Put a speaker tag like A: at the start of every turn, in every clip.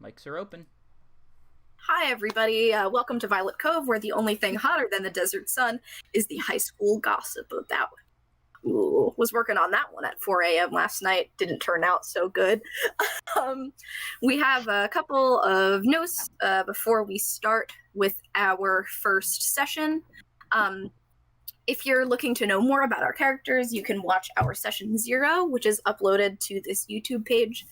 A: Mics are open.
B: Hi, everybody. Welcome to Violet Cove, where the only thing hotter than the desert sun is the high school gossip about. Ooh, was working on that one at 4 a.m. last night. Didn't turn out so good. We have a couple of notes before we start with our first session. If you're looking to know more about our characters, you can watch our Session 0, which is uploaded to this YouTube page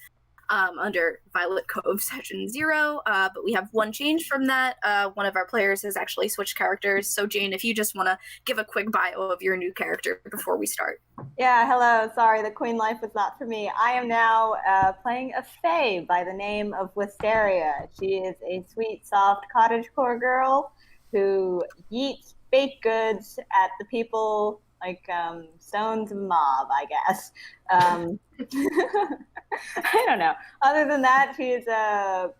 B: under Violet Cove Session 0, but we have one change from that. One of our players has actually switched characters, so Jane, if you just want to give a quick bio of your new character before we start.
C: Yeah, hello, sorry, the queen life was not for me. I am now playing a fae by the name of Wisteria. She is a sweet, soft cottagecore girl who yeets baked goods at the people like Stone's mob, I guess. I don't know. Other than that, she is a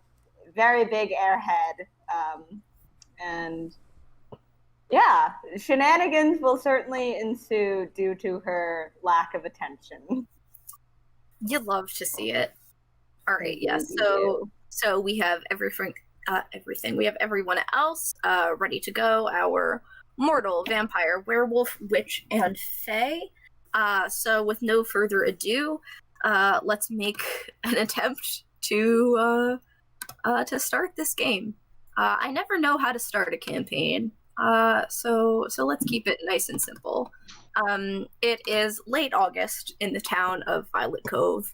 C: very big airhead. And yeah, shenanigans will certainly ensue due to her lack of attention.
B: You'd love to see it. All right, yes. So we have everything. We have everyone else ready to go. Our mortal, vampire, werewolf, witch, and fae. So with no further ado, let's make an attempt to start this game. I never know how to start a campaign, so let's keep it nice and simple. It is late August in the town of Violet Cove.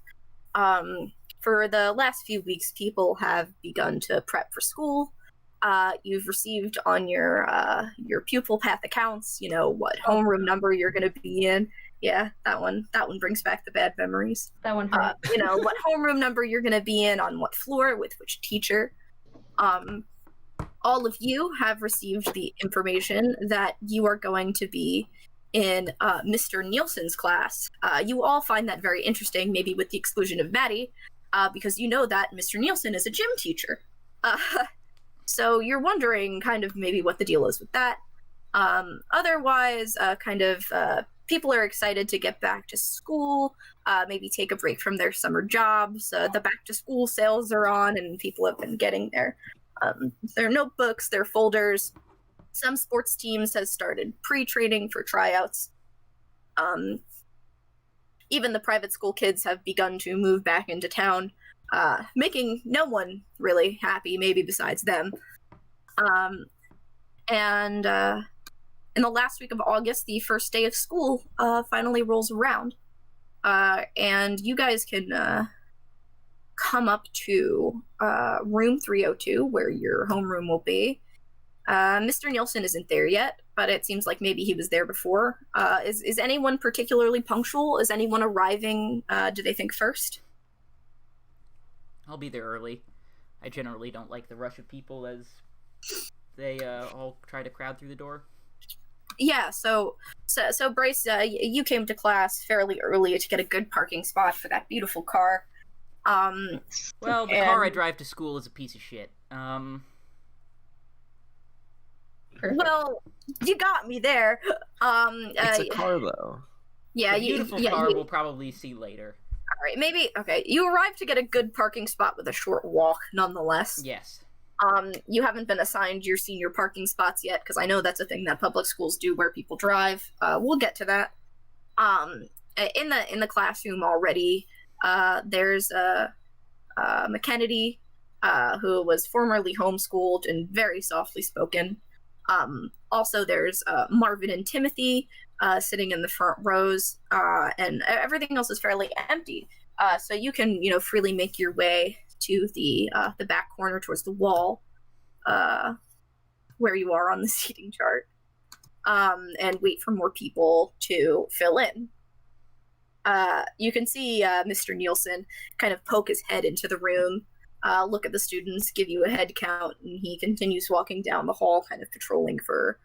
B: For the last few weeks, people have begun to prep for school. You've received on your pupil path accounts, you know, what homeroom number you're going to be in. Yeah, that one brings back the bad memories.
D: That one hurt.
B: You know, what homeroom number you're going to be in, on what floor, with which teacher. All of you have received the information that you are going to be in Mr. Nielsen's class. You all find that very interesting, maybe with the exclusion of Maddie, because you know that Mr. Nielsen is a gym teacher. So you're wondering kind of maybe what the deal is with that. Otherwise, people are excited to get back to school, maybe take a break from their summer jobs. The back to school sales are on, and people have been getting their notebooks, their folders. Some sports teams have started pre-training for tryouts. Even the private school kids have begun to move back into town, making no one really happy, maybe besides them. And in the last week of August, the first day of school finally rolls around. And you guys can come up to room 302, where your homeroom will be. Mr. Nielsen isn't there yet, but it seems like maybe he was there before. Is anyone particularly punctual? Is anyone arriving, do they think, first?
A: I'll be there early. I generally don't like the rush of people as they all try to crowd through the door.
B: Yeah, so Bryce, you came to class fairly early to get a good parking spot for that beautiful car.
A: Well, the car I drive to school is a piece of shit.
B: Well, you got me there.
E: It's a car, though.
B: Yeah,
A: the beautiful car we'll probably see later.
B: All right, maybe. Okay, you arrived to get a good parking spot with a short walk, nonetheless.
A: Yes.
B: You haven't been assigned your senior parking spots yet, because I know that's a thing that public schools do where people drive. We'll get to that. In the classroom already, there's McKennedy, who was formerly homeschooled and very softly spoken. Also, there's Marvin and Timothy sitting in the front rows, and everything else is fairly empty. So you can, freely make your way to the back corner towards the wall, where you are on the seating chart, and wait for more people to fill in. You can see Mr. Nielsen kind of poke his head into the room, look at the students, give you a head count, and he continues walking down the hall, kind of patrolling for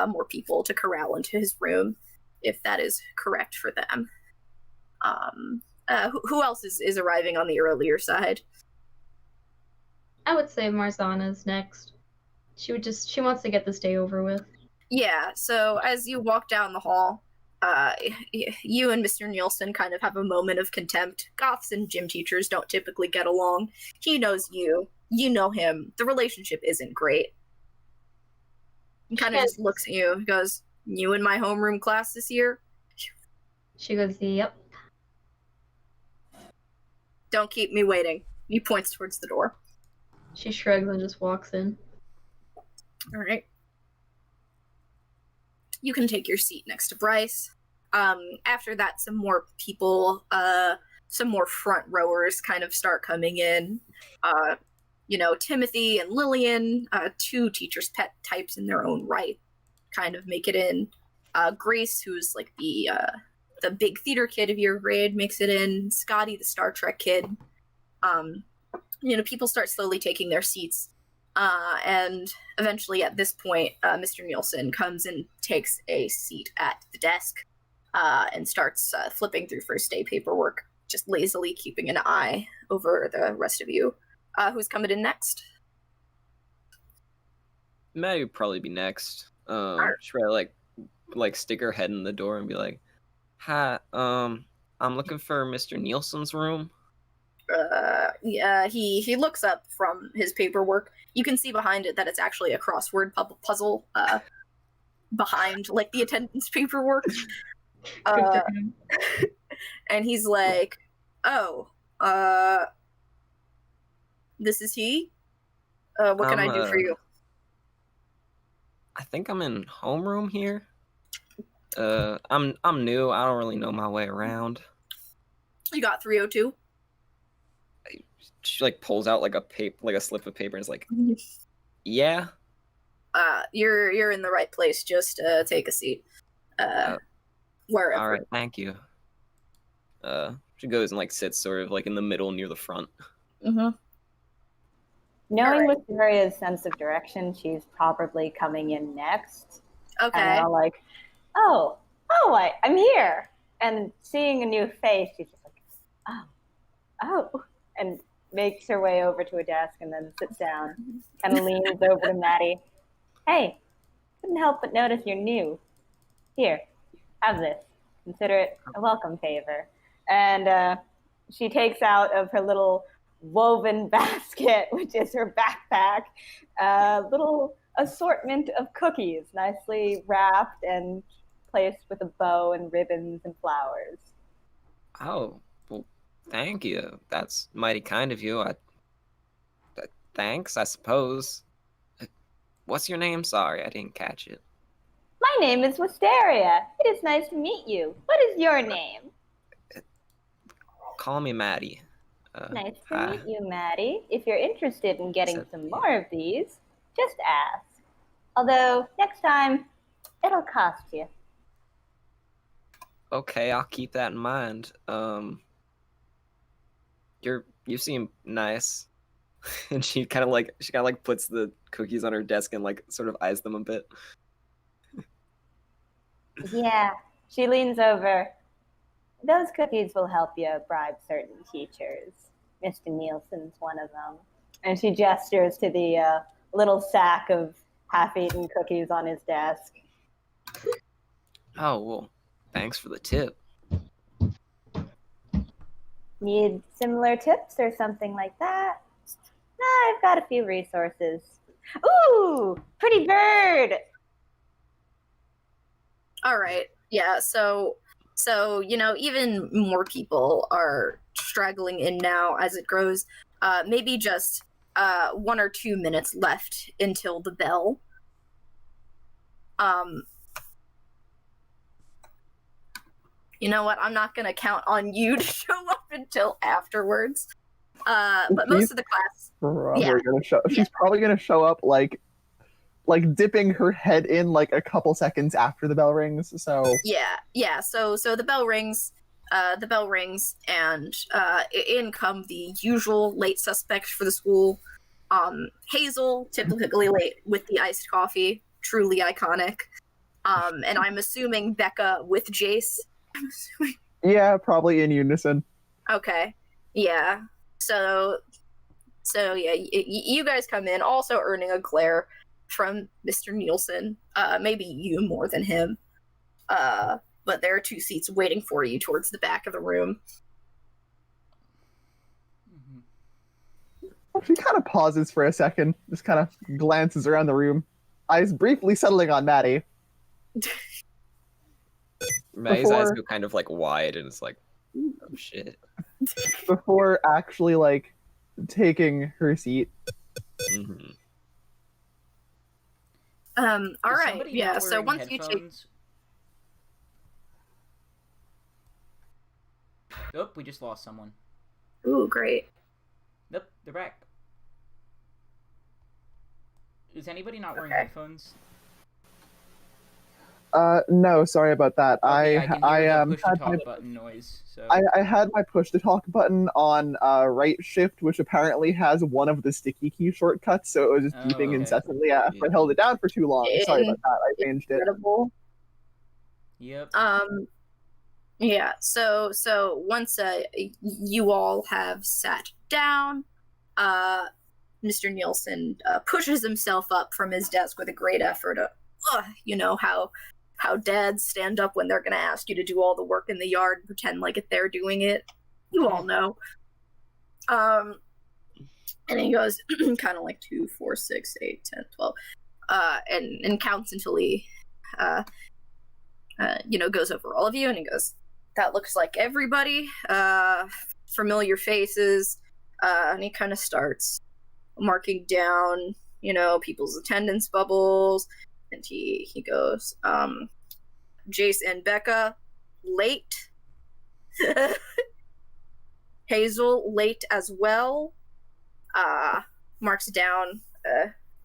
B: more people to corral into his room, if that is correct for them. Who else is arriving on the earlier side?
D: I would say Marzana's next. She wants to get this day over with.
B: Yeah, so as you walk down the hall, you and Mr. Nielsen kind of have a moment of contempt. Goths and gym teachers don't typically get along. He knows you. you know him. The relationship isn't great. He kind of just looks at you and goes, "You in my homeroom class this year?"
D: She goes, "Yep."
B: "Don't keep me waiting." He points towards the door.
D: She shrugs and just walks in.
B: All right. You can take your seat next to Bryce. After that, some more people, some more front rowers kind of start coming in. Timothy and Lillian, two teacher's pet types in their own right, kind of make it in. Grace, who's like the big theater kid of your grade, makes it in. Scotty, the Star Trek kid. People start slowly taking their seats. And eventually at this point, Mr. Nielsen comes and takes a seat at the desk and starts flipping through first day paperwork, just lazily keeping an eye over the rest of you. Who's coming in next?
E: Maddie would probably be next.
B: Alright.
E: She'd probably like stick her head in the door and be like, "Hi, I'm looking for Mr. Nielsen's room."
B: Yeah, he looks up from his paperwork. You can see behind it that it's actually a crossword puzzle behind like the attendance paperwork. And he's like, "Oh, this is he? What can I do for you?"
E: I think I'm in homeroom here. I'm new. I don't really know my way around.
B: You got 302?
E: She like pulls out like a slip of paper and is like, "Yeah."
B: You're in the right place. Just take a seat. Wherever.
E: All right, thank you. She goes and like sits sort of like in the middle near the front.
B: Mm-hmm.
C: Knowing
B: Alright.
C: Wistaria's sense of direction, she's probably coming in next.
B: Okay.
C: And I'm like, I'm here. And seeing a new face, she's just like, oh, and makes her way over to a desk and then sits down, kind of leans over to Maddie. "Hey, couldn't help but notice you're new. Here, have this. Consider it a welcome favor." And she takes out of her little woven basket, which is her backpack, a little assortment of cookies, nicely wrapped and placed with a bow and ribbons and flowers.
E: Oh, well, thank you. That's mighty kind of you. Thanks, I suppose. What's your name? Sorry, I didn't catch it.
C: "My name is Wisteria. It is nice to meet you. What is your name?"
E: Call me Maddie.
C: "Nice to
E: hi.
C: meet you, Maddie. If you're interested in getting some more of these, just ask. Although, next time, it'll cost you."
E: Okay, I'll keep that in mind. You seem nice. And she kind of puts the cookies on her desk and like sort of eyes them a bit.
C: "Yeah." She leans over. "Those cookies will help you bribe certain teachers. Mr. Nielsen's one of them." And she gestures to the little sack of half-eaten cookies on his desk.
E: Oh, well, thanks for the tip.
C: "Need similar tips or something like that?" "I've got a few resources." "Ooh, pretty bird."
B: All right. Yeah. So even more people are straggling in now as it grows. Maybe just 1 or 2 minutes left until the bell. You know what? I'm not gonna count on you to show up until afterwards. But most of the class.
F: She's probably gonna show up like dipping her head in like a couple seconds after the bell rings. So
B: yeah. So the bell rings. And in come the usual late suspects for the school. Hazel, typically late with the iced coffee, truly iconic. And I'm assuming Becca with Jace.
F: yeah, probably in unison.
B: Okay, yeah. So yeah, you guys come in, also earning a glare from Mr. Nielsen. Maybe you more than him. But there are 2 seats waiting for you towards the back of the room.
F: She kind of pauses for a second, just kind of glances around the room, eyes briefly settling on Maddie.
E: Maddie's eyes
F: Before-
E: go kind of like wide, and it's like, oh shit.
F: Before actually like taking her seat.
E: Mm-hmm.
B: All
A: Is
B: right,
A: somebody
B: yeah.
A: not
B: So
A: wearing
B: once you take,
A: headphones? Nope, we just lost someone.
B: ooh, great.
A: Nope, they're back. Is anybody not wearing
B: Okay.
A: headphones?
F: No, sorry about that.
A: Okay, I can hear the push to
F: had
A: talk
F: my,
A: button noise. So
F: I had my push to talk button on right shift, which apparently has one of the sticky key shortcuts, so it was just
A: Oh,
F: beeping
A: okay.
F: incessantly after I held it down for too long. Sorry about that. I changed it.
B: Incredible.
A: Yep.
B: Yeah. So once you all have sat down, Mr. Nielsen pushes himself up from his desk with a great effort. You know how dads stand up when they're gonna ask you to do all the work in the yard and pretend like they're doing it. You all know. And he goes kind of like 2, 4, 6, 8, 10, 12, and counts until he goes over all of you, and he goes, that looks like everybody, familiar faces, and he kind of starts marking down, people's attendance bubbles, and he goes, Jace and Becca, late. Hazel, late as well. Marks down,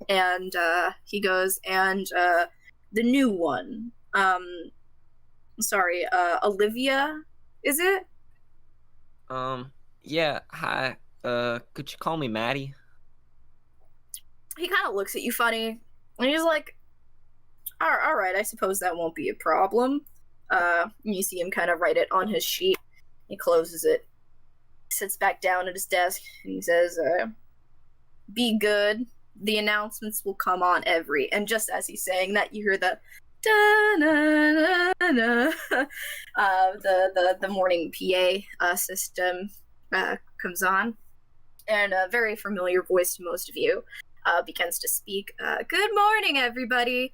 B: and he goes, and the new one, sorry, Olivia, is it?
E: Yeah, hi. Could you call me Maddie?
B: He kind of looks at you funny, and he's like, all right, I suppose that won't be a problem. You see him kind of write it on his sheet. He closes it, sits back down at his desk, and he says, be good. The announcements will come on every. And just as he's saying that, you hear the the morning PA system comes on, and a very familiar voice to most of you begins to speak. Good morning, everybody.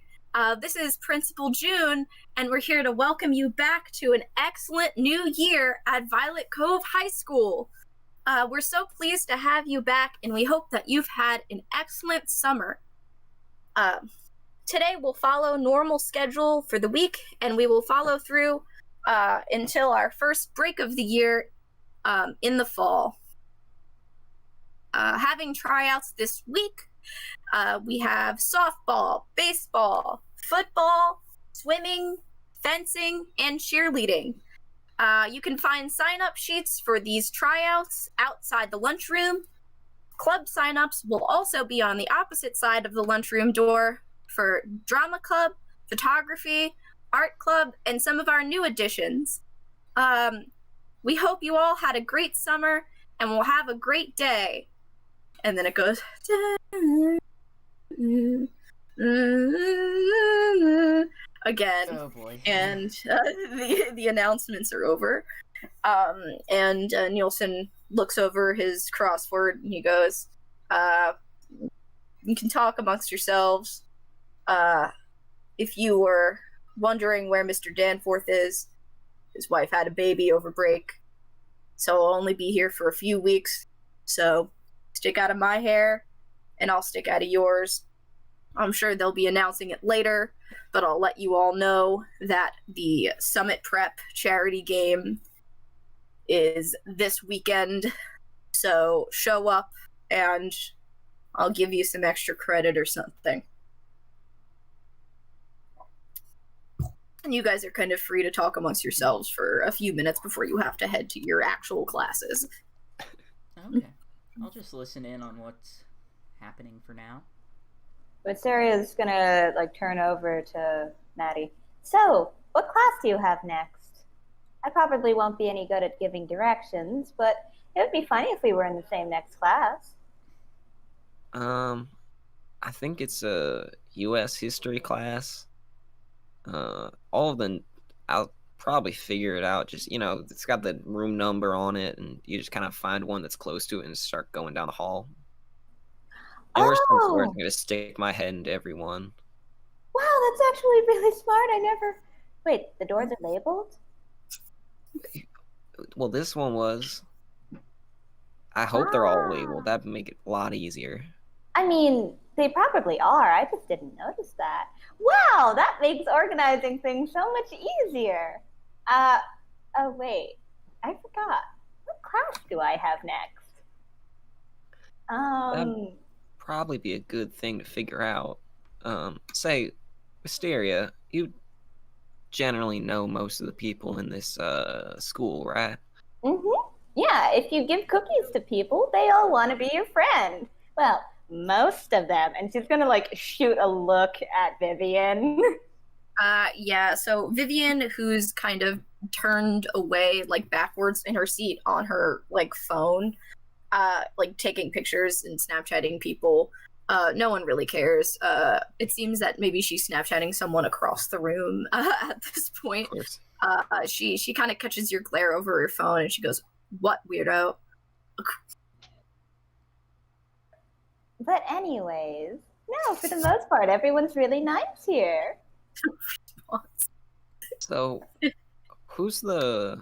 B: This is Principal June, and we're here to welcome you back to an excellent new year at Violet Cove High School. We're so pleased to have you back, and we hope that you've had an excellent summer. Today we'll follow normal schedule for the week, and we will follow through until our first break of the year in the fall. Having tryouts this week, we have softball, baseball, football, swimming, fencing, and cheerleading. You can find sign-up sheets for these tryouts outside the lunchroom. Club sign-ups will also be on the opposite side of the lunchroom door for drama club, photography, art club, and some of our new additions. We hope you all had a great summer and will have a great day. And then it goes again.
A: Oh boy.
B: And the announcements are over. And Nielsen looks over his crossword and he goes, you can talk amongst yourselves. If you were wondering where Mr. Danforth is, his wife had a baby over break, so I'll only be here for a few weeks. So stick out of my hair, and I'll stick out of yours. I'm sure they'll be announcing it later, but I'll let you all know that the Summit Prep charity game is this weekend. So show up, and I'll give you some extra credit or something. And you guys are kind of free to talk amongst yourselves for a few minutes before you have to head to your actual classes.
A: Okay. I'll just listen in on what's happening for now.
C: Wisteria's gonna turn over to Maddie. So, what class do you have next? I probably won't be any good at giving directions, but it would be funny if we were in the same next class.
E: I think it's a U.S. history class. All of them, I'll probably figure it out. Just, it's got the room number on it, and you just kind of find one that's close to it and start going down the hall. And worst comes to worst,
C: Oh,
E: I'm gonna stick my head into everyone.
C: wow, that's actually really smart. I never. Wait, the doors are labeled?
E: Well, this one was. I hope they're all labeled. That'd make it a lot easier.
C: I mean, they probably are. I just didn't notice that. Wow, that makes organizing things so much easier. Oh wait, I forgot. What class do I have next?
E: That'd probably be a good thing to figure out. Say, Wisteria, you generally know most of the people in this school, right?
C: Yeah, if you give cookies to people, they all want to be your friend. Well, most of them. And she's gonna like shoot a look at Vivian.
B: Yeah, so Vivian, who's kind of turned away, like backwards in her seat on her like phone, like taking pictures and Snapchatting people. No one really cares. It seems that maybe she's Snapchatting someone across the room at this point.
E: Of course.
B: She kind of catches your glare over her phone and she goes, "What, weirdo?"
C: But anyways, no, for the most part, everyone's really nice here.
E: So, who's the,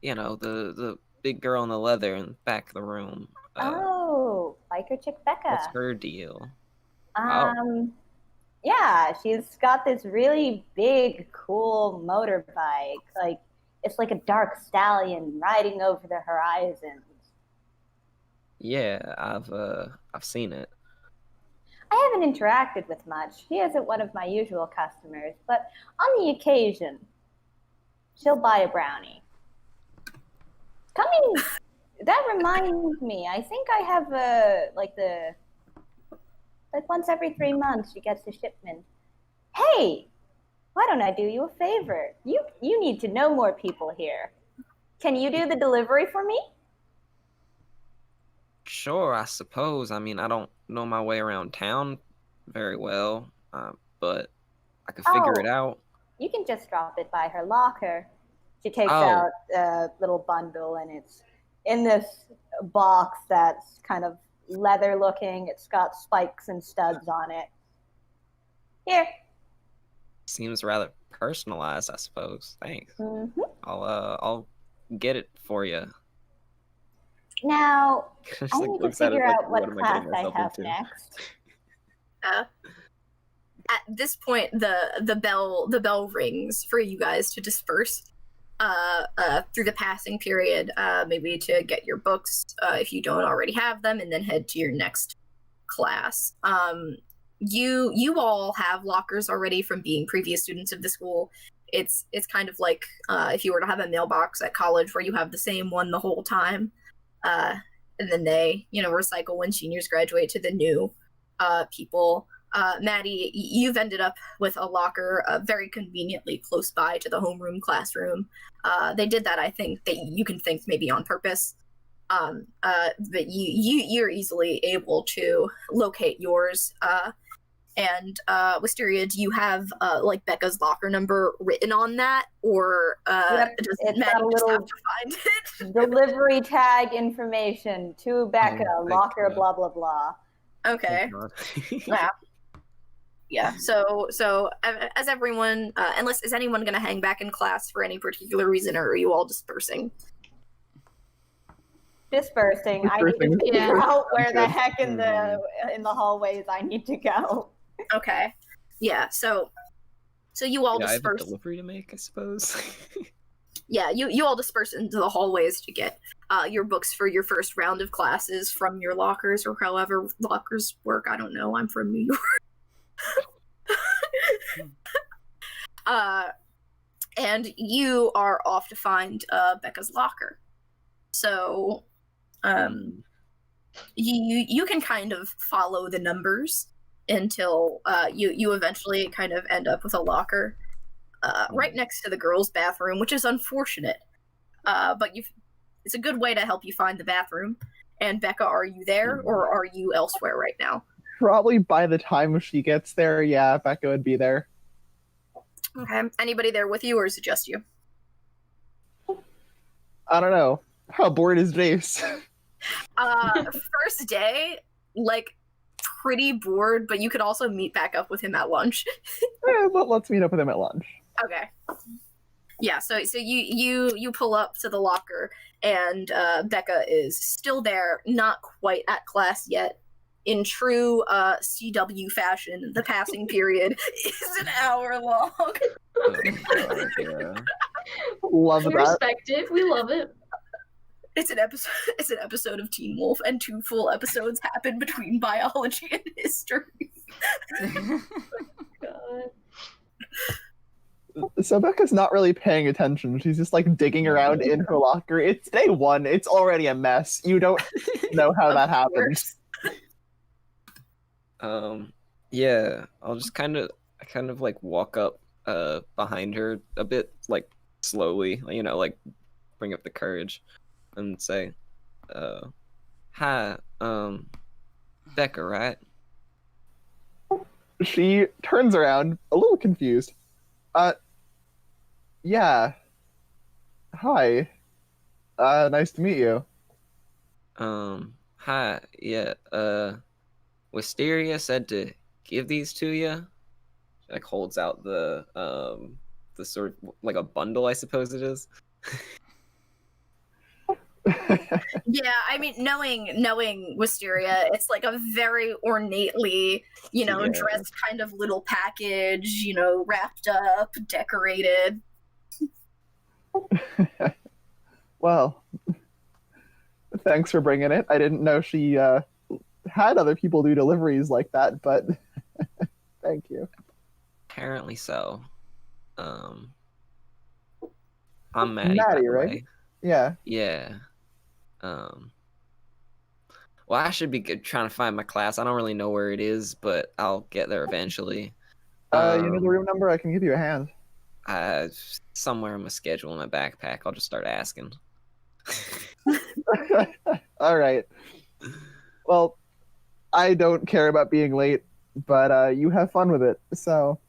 E: the big girl in the leather in the back of the room?
C: Oh, biker chick Becca.
E: What's her deal?
C: Yeah, she's got this really big, cool motorbike. Like, it's like a dark stallion riding over the horizons.
E: Yeah, I've seen it.
C: I haven't interacted with much. She isn't one of my usual customers, but on the occasion, she'll buy a brownie. That reminds me, I think I have like once every 3 months she gets a shipment. Hey, why don't I do you a favor? You need to know more people here. Can you do the delivery for me?
E: Sure, I suppose. I mean, I don't know my way around town very well, but I could figure it out.
C: You can just drop it by her locker. She takes
E: Oh.
C: out a little bundle, and it's in this box that's kind of leather looking. It's got spikes and studs on it. Here.
E: Seems rather personalized, I suppose. Thanks.
C: Mm-hmm.
E: I'll get it for you.
C: Now,
E: Just,
C: I
E: like,
C: need to
E: looks at it
C: figure
E: like,
C: out what
E: am I
C: class
E: getting
C: I
E: myself
C: have
E: into?
C: next.
B: At this point, the bell rings for you guys to disperse through the passing period, maybe to get your books if you don't already have them, and then head to your next class. You all have lockers already from being previous students of the school. It's kind of like if you were to have a mailbox at college where you have the same one the whole time, and then they recycle when seniors graduate to the new people. Maddie, you've ended up with a locker very conveniently close by to the homeroom classroom. They did that, I think, that you can think maybe on purpose. But you're easily able to locate yours. And Wisteria, do you have like Becca's locker number written on that, or
C: Yep,
B: does
C: it's
B: Maddie
C: got a
B: just
C: little
B: have to find it?
C: delivery tag information to Becca,
E: Oh, thank
C: locker,
E: God.
C: blah, blah, blah.
B: Okay. Yeah. So as everyone, unless is anyone going to hang back in class for any particular reason, or are you all dispersing?
C: Dispersing. I need to
F: Dispersing.
C: figure
D: Yeah.
C: out where the
F: Good.
C: heck in the hallways I need to go.
B: Okay. Yeah. So you all
E: Yeah, I have a
B: disperse.
E: delivery to make, I suppose.
B: Yeah, you all disperse into the hallways to get your books for your first round of classes from your lockers, or however lockers work. I don't know. I'm from New York. And you are off to find Becca's locker. So you can kind of follow the numbers until you eventually kind of end up with a locker right next to the girls' bathroom, which is unfortunate. But it's a good way to help you find the bathroom. And Becca, are you there, or are you elsewhere right now?
F: Probably by the time she gets there, yeah, Becca would be there.
B: Okay. Anybody there with you, or is it just you?
F: I don't know. How bored is Jace?
B: First day, like, pretty bored, but you could also meet back up with him at lunch.
F: Let's meet up with him at lunch.
B: Okay. Yeah, so you pull up to the locker, and Becca is still there, not quite at class yet. In true CW fashion, the passing period is an hour long.
E: Oh, God, yeah.
F: Love
D: We
F: that.
D: respect it. We love it.
B: It's an episode. It's an episode of Teen Wolf, and 2 full episodes happen between biology and history.
D: God.
F: So Becca's not really paying attention. She's just like digging around in her locker. It's day 1. It's already a mess. You don't know how that happens.
E: Yeah, I'll just kind of like walk up behind her a bit, like slowly, you know, like bring up the courage and say, hi, Becca, right?
F: She turns around, a little confused. Yeah. Hi. Nice to meet you.
E: Hi, yeah, Wisteria said to give these to you. She, like, holds out the sort of like a bundle, I suppose it is.
B: Yeah, I mean, knowing Wisteria, it's like a very ornately,
F: Yeah.
B: dressed kind of little package, wrapped up, decorated.
F: Well, thanks for bringing it. I didn't know she had other people do deliveries like that, but thank you.
E: Apparently so. I'm Maddie, by
F: Maddie,
E: the
F: right?
E: way.
F: Yeah.
E: Yeah. Well, I should be trying to find my class. I don't really know where it is, but I'll get there eventually.
F: You know the room number? I can give you a hand.
E: Somewhere in my schedule in my backpack. I'll just start asking.
F: All right. Well, I don't care about being late, but you have fun with it, so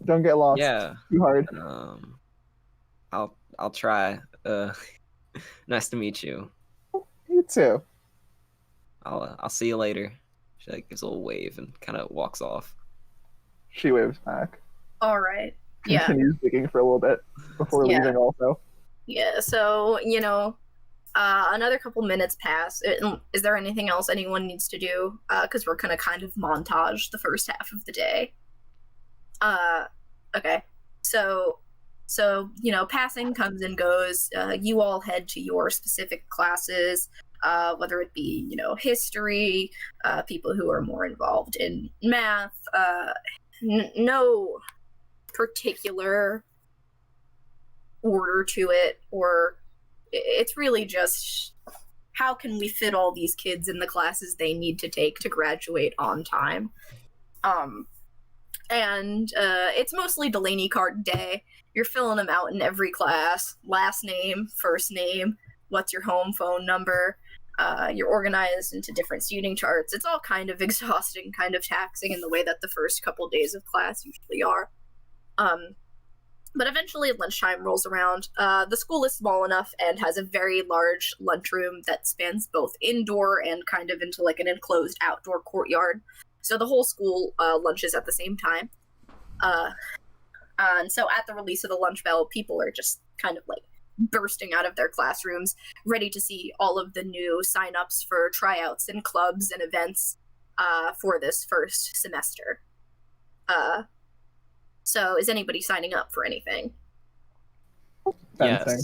F: don't get lost
E: Yeah.
F: too hard.
E: I'll try. Nice to meet you.
F: You too.
E: I'll see you later. She like gives a little wave and kind of walks off.
F: She waves back.
B: All right. Yeah.
F: Continues digging for a little bit before
B: Yeah.
F: leaving also.
B: Yeah, so, another couple minutes pass. Is there anything else anyone needs to do? Because we're going to kind of montage the first half of the day. Okay. So, passing comes and goes. You all head to your specific classes, whether it be, history, people who are more involved in math, no particular order to it, or it's really just how can we fit all these kids in the classes they need to take to graduate on time. And it's mostly Delaney card day. You're filling them out in every class: last name, first name, what's your home phone number. You're organized into different seating charts. It's all kind of exhausting, kind of taxing in the way that the first couple days of class usually are. But eventually lunchtime rolls around. The school is small enough and has a very large lunchroom that spans both indoor and kind of into like an enclosed outdoor courtyard. So the whole school lunches at the same time. And so at the release of the lunch bell, people are just kind of like bursting out of their classrooms, ready to see all of the new sign-ups for tryouts and clubs and events for this first semester. So is anybody signing up for anything?
F: Fencing.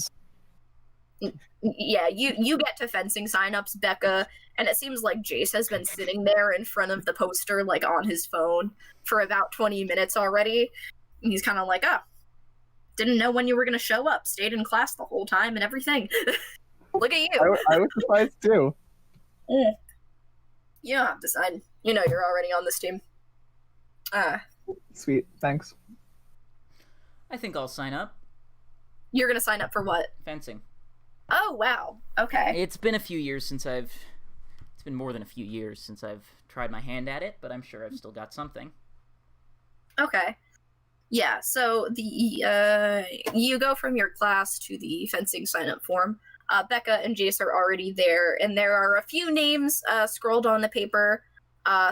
E: Yes.
B: Yeah, you get to fencing signups, Becca, and it seems like Jace has been sitting there in front of the poster, like on his phone, for about 20 minutes already. And he's kind of like, didn't know when you were going to show up, stayed in class the whole time and everything. Look at you.
F: I was surprised too.
B: You don't have to sign. You're already on this team.
F: Sweet, thanks.
A: I think I'll sign up.
B: You're going to sign up for what?
A: Fencing.
B: Oh, wow. Okay.
A: It's been a few years since It's been more than a few years since I've tried my hand at it, but I'm sure I've still got something.
B: Okay. Yeah, so you go from your class to the fencing sign-up form. Becca and Jace are already there, and there are a few names scrolled on the paper.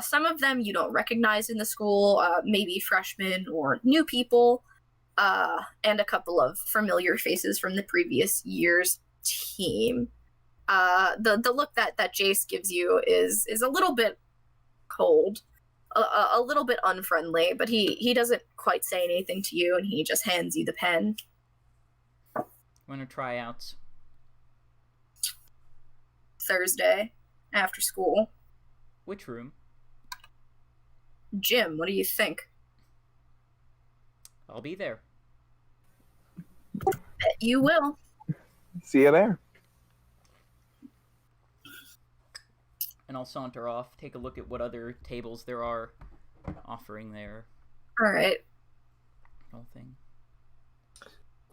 B: Some of them you don't recognize in the school, maybe freshmen or new people, and a couple of familiar faces from the previous year's team. The look that Jace gives you is a little bit cold, a little bit unfriendly, but he doesn't quite say anything to you, and he just hands you the pen.
A: When are tryouts?
B: Thursday, after school.
A: Which room?
B: Jim, what do you think?
A: I'll be there.
B: Bet you will.
F: See you there.
A: And I'll saunter off, take a look at what other tables there are offering their
B: All right.
A: whole thing.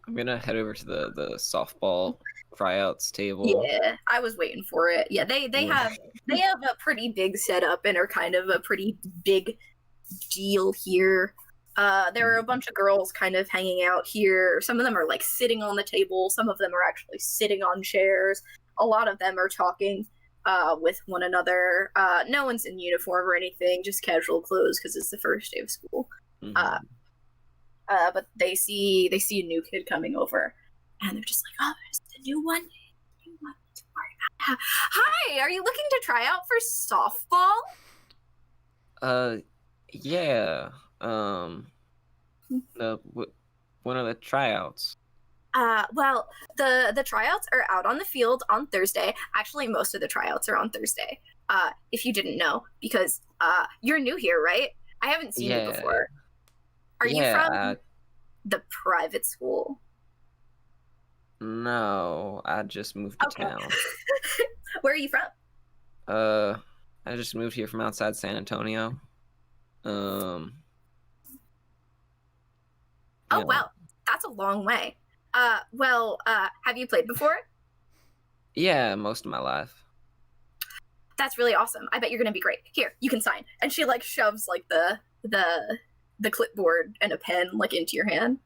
E: I'm gonna head over to the softball tryouts table.
B: Yeah, I was waiting for it. Yeah, they have a pretty big setup and are kind of a pretty big deal here. There are a bunch of girls kind of hanging out here. Some of them are like sitting on the table. Some of them are actually sitting on chairs. A lot of them are talking with one another. No one's in uniform or anything, just casual clothes because it's the first day of school.
E: Mhm.
B: But they see a new kid coming over, and they're just like, "Oh, there's the new one. New one. Don't worry about it. Hi, are you looking to try out for softball?"
E: Yeah. When are the tryouts?
B: Well, the tryouts are out on the field on Thursday. Actually, most of the tryouts are on Thursday. If you didn't know, because you're new here, right? I haven't seen you before. Are you from the private school?
E: No, I just moved to town.
B: Where are you from?
E: I just moved here from outside San Antonio.
B: Oh, wow. That's a long way. Have you played before?
E: Yeah, most of my life.
B: That's really awesome. I bet you're gonna be great. Here, you can sign. And she like shoves like the clipboard and a pen like into your hand.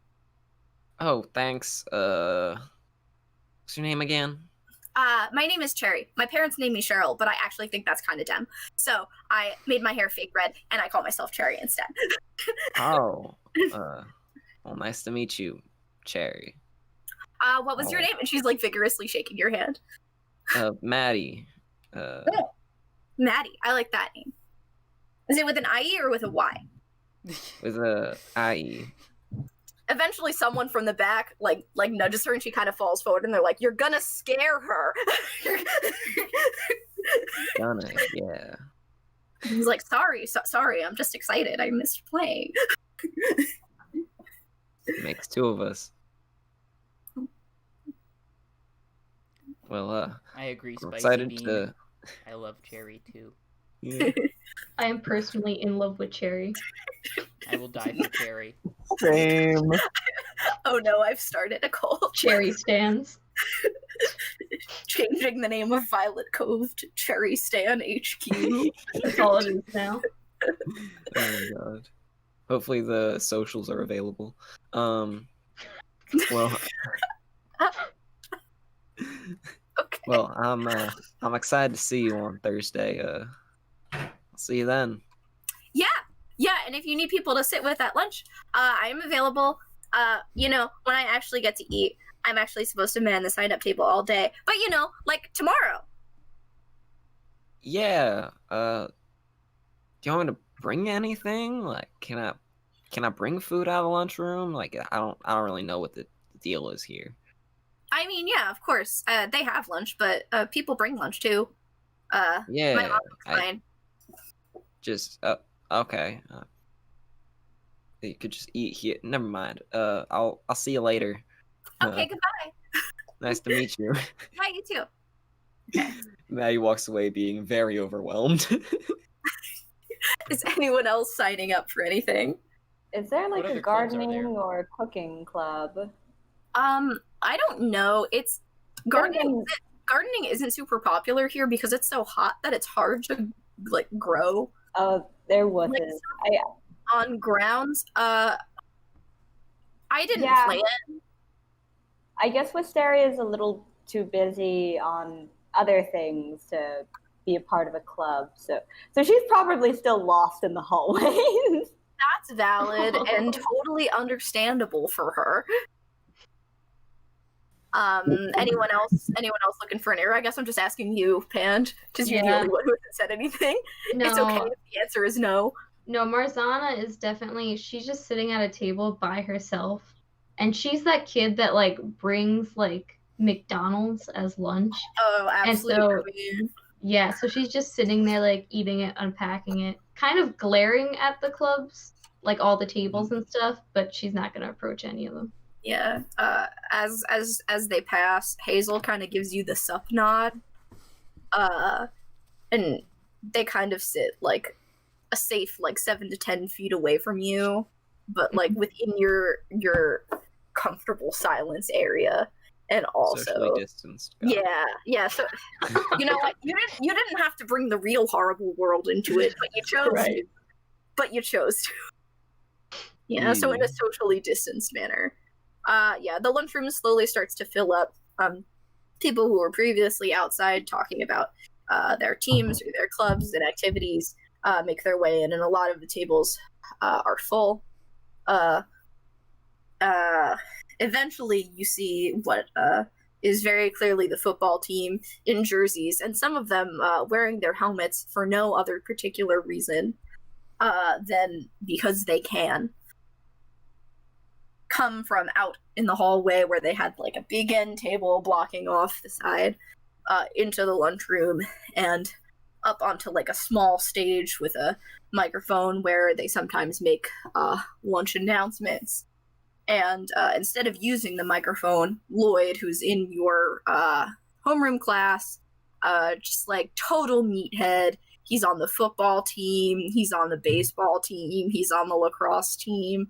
E: Oh, thanks. What's your name again?
B: My name is Cherry. My parents named me Cheryl, but I actually think that's kind of dumb. So I made my hair fake red, and I call myself Cherry instead.
E: Oh, well, nice to meet you, Cherry.
B: What was your name? And she's like vigorously shaking your hand.
E: Maddie.
B: Maddie. I like that name. Is it with an IE or with a Y?
E: With a IE.
B: Eventually someone from the back like nudges her and she kind of falls forward and they're like, "You're gonna scare her."
E: Gonna, yeah.
B: He's like, sorry, I'm just excited. I missed playing.
E: Makes two of us. Well,
A: I agree,
E: I'm
A: Spicy
E: excited
A: Bean.
E: to...
A: I love Cherry too.
E: Yeah.
D: I am personally in love with Cherry.
A: I will die for Cherry.
F: Same.
B: Oh no, I've started a cult.
D: Cherry stands.
B: Changing the name of Violet Cove to Cherry Stan HQ.
D: That's all it is now.
E: Oh my god. Hopefully the socials are available. Well,
B: Okay.
E: well, I'm excited to see you on Thursday. I'll see you then.
B: Yeah, and if you need people to sit with at lunch, I am available. When I actually get to eat, I'm actually supposed to man the sign-up table all day. But like tomorrow.
E: Yeah. Do you want me to bring anything? Like, can I bring food out of the lunchroom? Like, I don't really know what the deal is here.
B: I mean, yeah, of course. They have lunch, but people bring lunch too.
E: Yeah.
B: My mom's fine.
E: Just okay. You could just eat here. Never mind. I'll see you later.
B: Okay, goodbye.
E: Nice to meet you.
B: Bye, you too.
E: Maddie walks away being very overwhelmed.
B: Is anyone else signing up for anything?
C: Is there like
A: What
C: a
A: other clubs are
C: gardening
A: there?
C: or cooking club?
B: I don't know. It's gardening. Gardening isn't super popular here because it's so hot that it's hard to like grow.
C: Oh, there wasn't.
B: On grounds. I didn't
C: Yeah.
B: plan.
C: I guess Wisteria is a little too busy on other things to be a part of a club. So she's probably still lost in the hallways.
B: That's valid and totally understandable for her. Anyone else looking for an error? I guess I'm just asking you, Pand, because you're the only one who hasn't said anything.
D: No.
B: It's okay if the answer is no.
D: No, Marzana is definitely, she's just sitting at a table by herself. And she's that kid that, like, brings, like, McDonald's as lunch.
B: Oh, absolutely.
D: Yeah, so she's just sitting there, like, eating it, unpacking it, kind of glaring at the clubs, like, all the tables and stuff, but she's not going to approach any of them.
B: Yeah. As they pass, Hazel kind of gives you the sup nod. And they kind of sit, like, a safe, like, 7 to 10 feet away from you, but, like, within your comfortable silence area. And also
E: socially distanced.
B: Yeah. So you know what? You didn't have to bring the real horrible world into it, but you chose
C: Right.
B: to. But you chose to. Yeah, so in a socially distanced manner. The lunchroom slowly starts to fill up. People who were previously outside talking about their teams or their clubs and activities make their way in, and a lot of the tables are full. Eventually, you see what is very clearly the football team in jerseys, and some of them wearing their helmets for no other particular reason than because they can. Come from out in the hallway where they had like a big end table blocking off the side into the lunchroom and up onto like a small stage with a microphone where they sometimes make lunch announcements. And instead of using the microphone, Lloyd, who's in your homeroom class, just like total meathead, he's on the football team, he's on the baseball team, he's on the lacrosse team.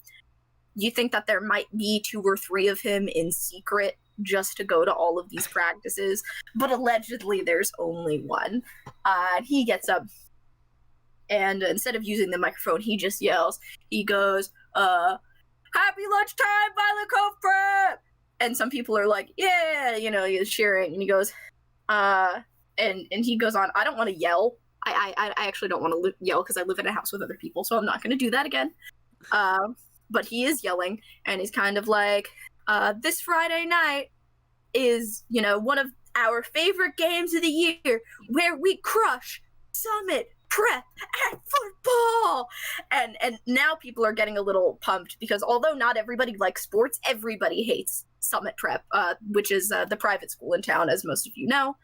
B: You think that there might be 2 or 3 of him in secret just to go to all of these practices, but allegedly there's only one. And he gets up, and instead of using the microphone, he just yells. He goes, "Happy lunchtime, Violet Cove Prep!" And some people are like, "Yeah," he's cheering. And he goes, and he goes on, "I don't want to yell. I actually don't want to yell because I live in a house with other people, so I'm not going to do that again." But he is yelling, and he's kind of like, "This Friday night is, one of our favorite games of the year, where we crush Summit Prep at football." And now people are getting a little pumped because although not everybody likes sports, everybody hates Summit Prep, which is the private school in town, as most of you know.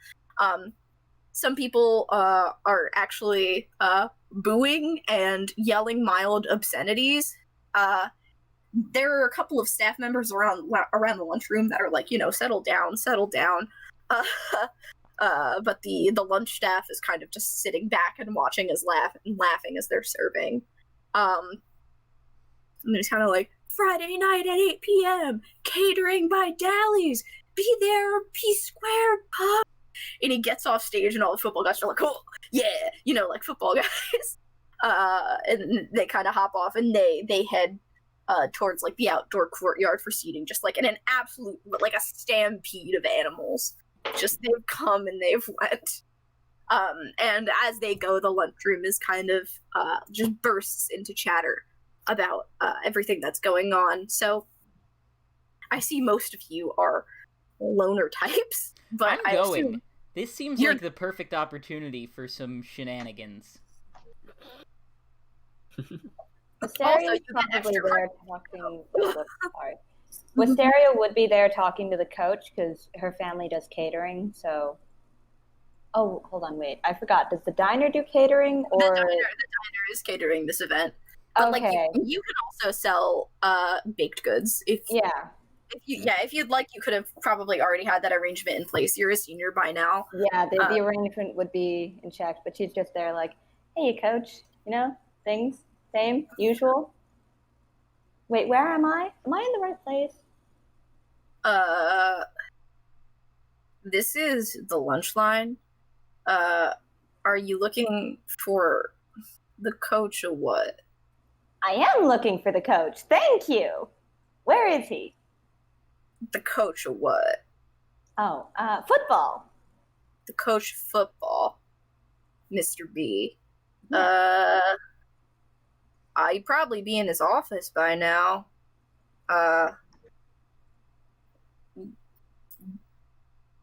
B: Some people are actually booing and yelling mild obscenities. There are a couple of staff members around the lunchroom that are like, settle down. But the lunch staff is kind of just sitting back and watching us laughing as they're serving. And it's kind of like, "Friday night at 8 p.m., catering by Dally's. Be there or be square, pop." And he gets off stage, and all the football guys are like, "Oh, yeah," like football guys. And they kind of hop off, and they head towards like the outdoor courtyard for seating, just like in an absolute, like a stampede of animals. Just they've come and they've went. And as they go, the lunchroom is kind of just bursts into chatter about everything that's going on. So I see most of you are loner types, but
A: I'm going.
B: assume
A: This seems like the perfect opportunity for some shenanigans.
C: Wisteria is
B: you get
C: probably
B: extra
C: there talking. Sorry. Wisteria would be there talking to the coach because her family does catering. So, oh, hold on, wait, I forgot. Does the diner do catering or
B: the diner is catering this event? But
C: okay?
B: like you can also sell baked goods if you'd like. You could have probably already had that arrangement in place. You're a senior by now.
C: Yeah, the arrangement would be in check, but she's just there like, "Hey, coach, things same usual." Wait, where am I? Am I in the right place?
B: This is the lunch line. Are you looking for the coach or what?
C: I am looking for the coach. Thank you. Where is he?
B: The coach or what?
C: Oh, football.
B: The coach football. Mr. B.
C: Yeah.
B: I'd probably be in his office by now.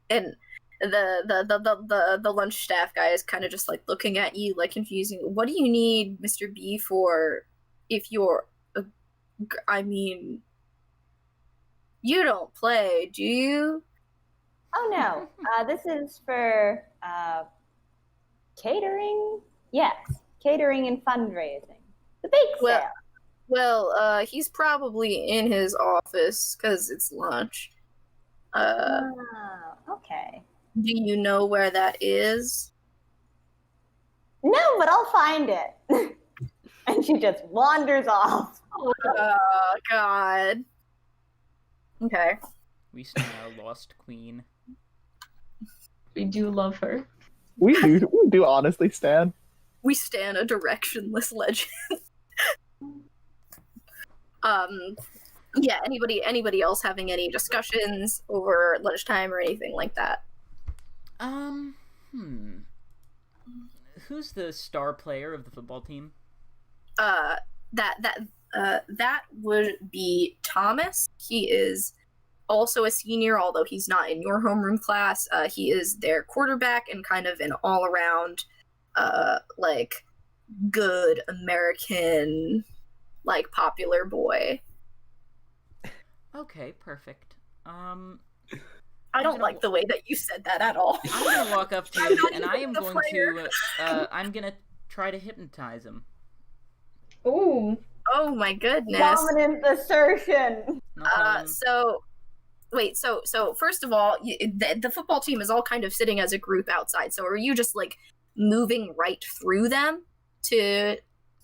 B: And the lunch staff guy is kind of just like looking at you like confusing. What do you need Mr. B for? If you're, I mean, you don't play, do you?
C: Oh no, this is for catering. Yes, catering and fundraising. The bake
B: Well-
C: sale.
B: Well, he's probably in his office because it's lunch.
C: Oh, okay.
B: Do you know where that is?
C: No, but I'll find it. And she just wanders off.
B: Oh, God. Okay.
A: We still lost Queen.
D: We do love her.
F: We do honestly, Stan.
B: We stand a directionless legend. Yeah, anybody else having any discussions over lunchtime or anything like that?
A: Who's the star player of the football team?
B: That would be Thomas. He is also a senior, although he's not in your homeroom class. He is their quarterback and kind of an all-around, like, good American, like, popular boy.
A: Okay, perfect.
B: I don't like the way that you said that at all.
A: I'm gonna walk up to
B: I'm
A: him
B: not
A: and I am
B: even a
A: going
B: player.
A: to, I'm gonna try to hypnotize him.
D: Ooh.
B: Oh my goodness.
C: Dominant assertion.
A: Not tell him-
B: So first of all, the football team is all kind of sitting as a group outside. So are you just like moving right through them to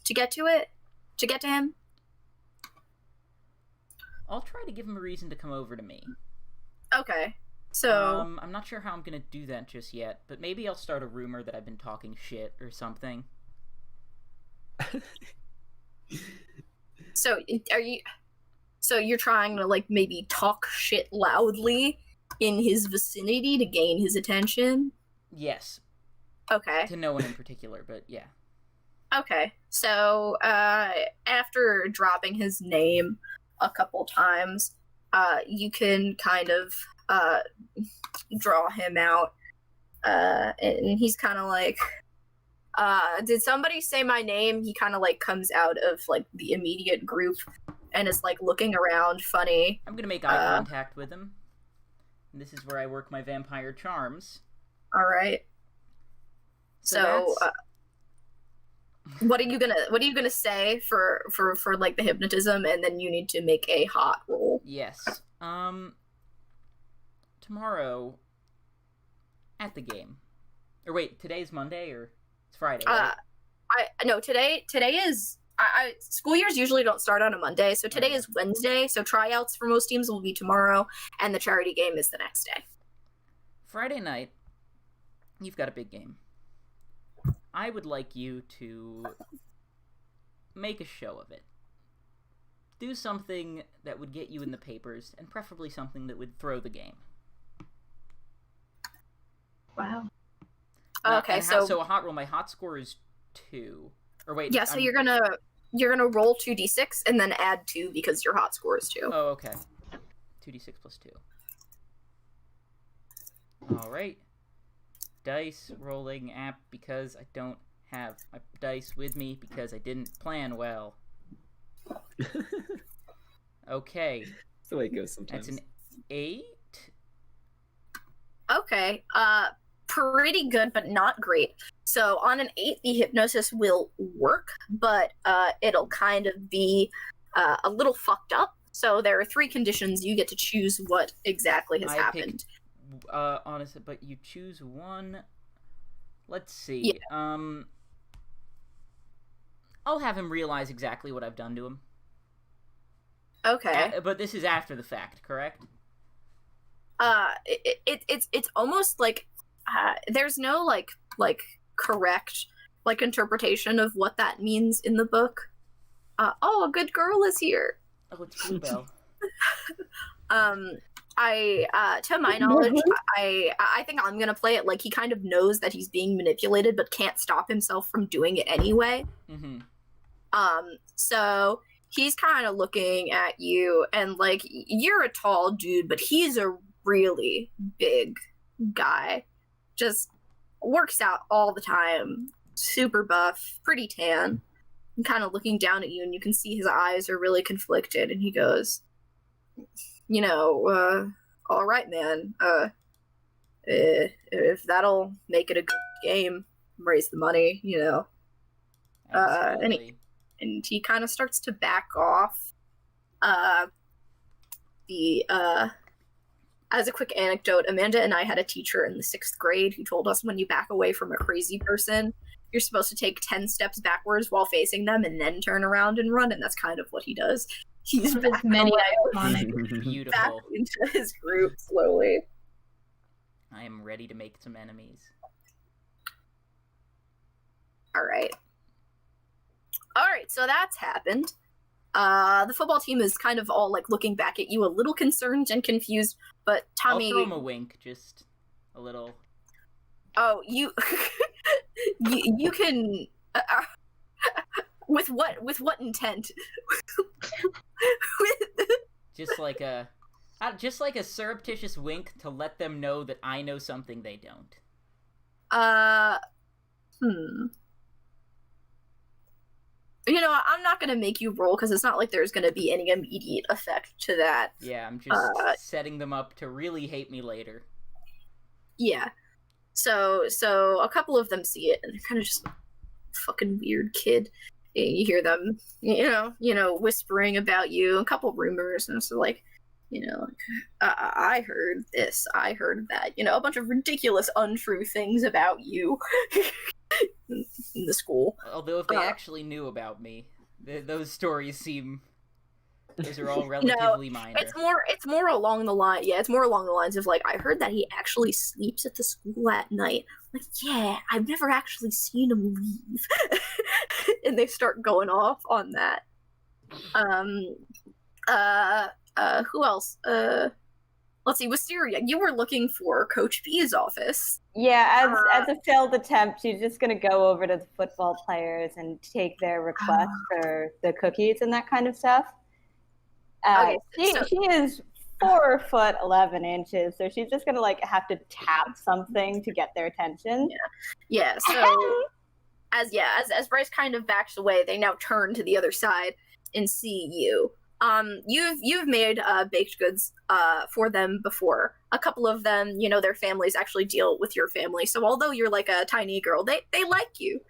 B: get to it? To get to him?
A: I'll try to give him a reason to come over to me.
B: Okay. So
A: I'm not sure how I'm gonna do that just yet, but maybe I'll start a rumor that I've been talking shit or something.
B: so are you so you're trying to like maybe talk shit loudly in his vicinity to gain his attention?
A: Yes,
B: Okay.
A: to no one in particular, but yeah.
B: Okay, so after dropping his name a couple times, you can kind of draw him out, and he's kind of like, did somebody say my name? He kind of like comes out of like the immediate group and is like looking around funny.
A: I'm gonna make eye contact with him. And this is where I work my vampire charms.
B: All right. So what are you gonna say for like the hypnotism, and then you need to make a hot roll.
A: Yes. Tomorrow at the game. Or wait, today's Monday or it's Friday, right?
B: No, today is school years usually don't start on a Monday, so today is Wednesday. So tryouts for most teams will be tomorrow, and the charity game is the next day.
A: Friday night, you've got a big game. I would like you to make a show of it. Do something that would get you in the papers, and preferably something that would throw the game.
D: Wow.
B: Okay,
A: so a hot roll. My hot score is 2. Or wait.
B: Yeah, so you're gonna roll 2d6 and then add 2 because your hot score is 2.
A: Oh, okay. 2d6 plus 2. All right. Dice rolling app because I don't have my dice with me because I didn't plan well. Okay.
E: That's the way it goes sometimes.
A: That's an 8.
B: Okay, pretty good, but not great. So on an 8, the hypnosis will work, but it'll kind of be a little fucked up. So there are 3 conditions. You get to choose what exactly has happened.
A: Honestly, but you choose one. Let's see.
B: Yeah.
A: I'll have him realize exactly what I've done to him.
B: Okay.
A: But this is after the fact, correct?
B: It's almost like there's no like correct like interpretation of what that means in the book. Oh, a good girl is here.
A: Oh, it's Bluebell.
B: To my knowledge, I think I'm gonna play it like he kind of knows that he's being manipulated, but can't stop himself from doing it anyway.
A: Mm-hmm.
B: So he's kind of looking at you, and like you're a tall dude, but he's a really big guy. Just works out all the time, super buff, pretty tan, and kind of looking down at you, and you can see his eyes are really conflicted, and he goes, all right, man. If that'll make it a good game, raise the money,
A: Absolutely.
B: And he kind of starts to back off. As a quick anecdote, Amanda and I had a teacher in the 6th grade who told us when you back away from a crazy person, you're supposed to take 10 steps backwards while facing them and then turn around and run, and that's kind of what he does. He's back
D: many
B: back
A: Beautiful.
B: into his group slowly.
A: I am ready to make some enemies.
B: All right, so that's happened. The football team is kind of all like looking back at you, a little concerned and confused. But Tommy,
A: I'll throw him a wink, just a little.
B: Oh, you can. With what intent?
A: Just like a surreptitious wink to let them know that I know something they don't.
B: I'm not gonna make you roll because it's not like there's gonna be any immediate effect to that.
A: Yeah, I'm just setting them up to really hate me later.
B: Yeah. So a couple of them see it and they're kind of just fucking weird kid. You hear them, whispering about you, a couple rumors, and so like, I heard this, I heard that, a bunch of ridiculous, untrue things about you in the school.
A: Although if they actually knew about me, those stories seem. Those are all relatively minor.
B: It's more along the line. Yeah, it's more along the lines of like, I heard that he actually sleeps at the school at night. Like, yeah, I've never actually seen him leave. And they start going off on that. Who else? Let's see, Wisteria, you were looking for Coach B's office.
C: Yeah, as a failed attempt, she's just going to go over to the football players and take their request for the cookies and that kind of stuff. She is 4'11", so she's just gonna have to tap something to get their attention.
B: Yeah. So as Bryce kind of backs away, they now turn to the other side and see you. You've made baked goods for them before. A couple of them, their families actually deal with your family. So although you're like a tiny girl, they like you.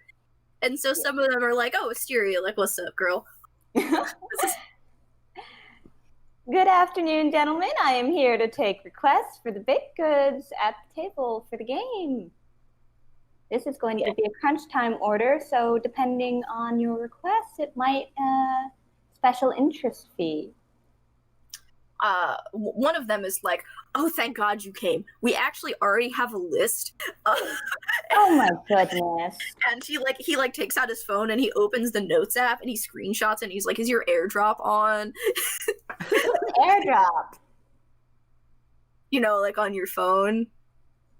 B: And so some of them are like, "Oh, Asteria, like, what's up, girl?"
C: Good afternoon, gentlemen. I am here to take requests for the baked goods at the table for the game. This is going to be a crunch time order, so depending on your request, it might special interest fee.
B: One of them is like, "Oh, thank God you came. We actually already have a list."
C: Oh my goodness.
B: And he takes out his phone and he opens the notes app and he screenshots and he's like, "Is your airdrop on?"
C: Airdrop.
B: Like on your phone.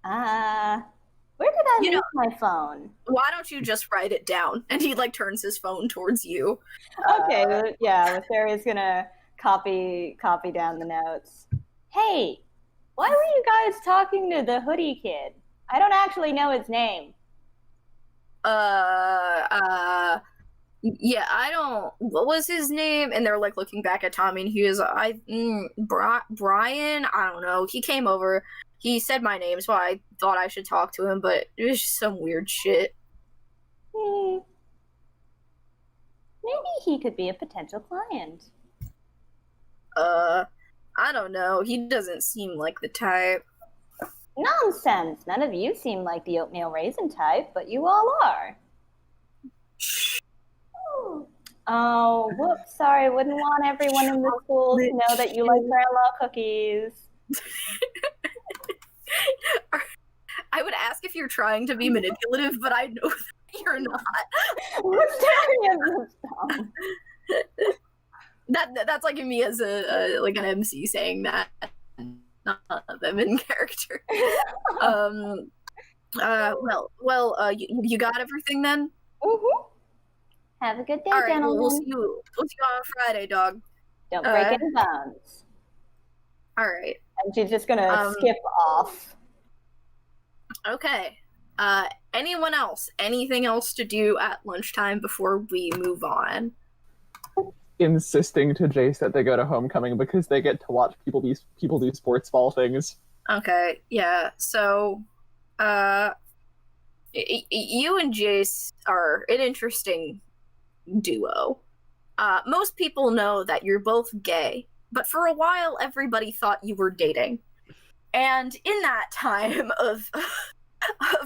C: Where did I leave my phone?
B: Why don't you just write it down? And he turns his phone towards you.
C: Okay, yeah, Sarah's gonna copy down the notes. Hey, why were you guys talking to the hoodie kid? I don't actually know his name.
B: Yeah, I don't. What was his name? And they're looking back at Tommy, and he was, Brian. I don't know. He came over. He said my name, so I thought I should talk to him, but it was just some weird shit.
C: Maybe he could be a potential client.
B: I don't know. He doesn't seem like the type.
C: Nonsense. None of you seem like the oatmeal raisin type, but you all are. Oh, whoops. Sorry. Wouldn't want everyone in the school to know that you like grandma cookies.
B: I would ask if you're trying to be manipulative, but I know that you're not. That's like me as an MC saying that. none of them in character. You got everything then?
C: Mm-hmm. Have a good day,
B: All right,
C: gentlemen.
B: we'll see you on Friday, dog.
C: Don't break any bones.
B: All right.
C: And she's just gonna skip off.
B: Okay. Anyone else? Anything else to do at lunchtime before we move on?
F: Insisting to Jace that they go to homecoming because they get to watch people do sports ball things.
B: Okay, yeah. So, you and Jace are an interesting duo. Most people know that you're both gay, but for a while everybody thought you were dating. And in that time of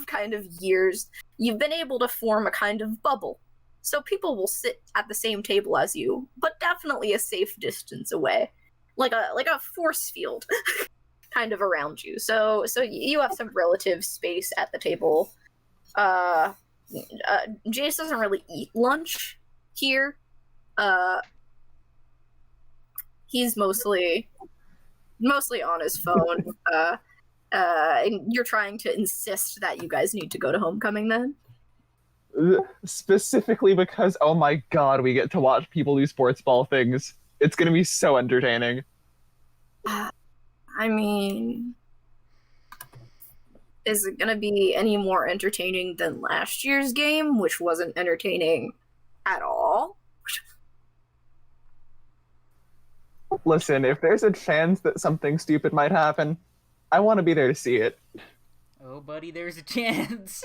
B: kind of years, you've been able to form a kind of bubble. So people will sit at the same table as you, but definitely a safe distance away. Like a force field kind of around you. So you have some relative space at the table. Jace doesn't really eat lunch here. He's mostly on his phone. And you're trying to insist that you guys need to go to homecoming then?
F: Specifically because, oh my god, we get to watch people do sports ball things. It's gonna be so entertaining.
B: I mean, is it gonna be any more entertaining than last year's game, which wasn't entertaining at all?
F: Listen, if there's a chance that something stupid might happen, I want to be there to see it.
A: Oh, buddy, there's a chance.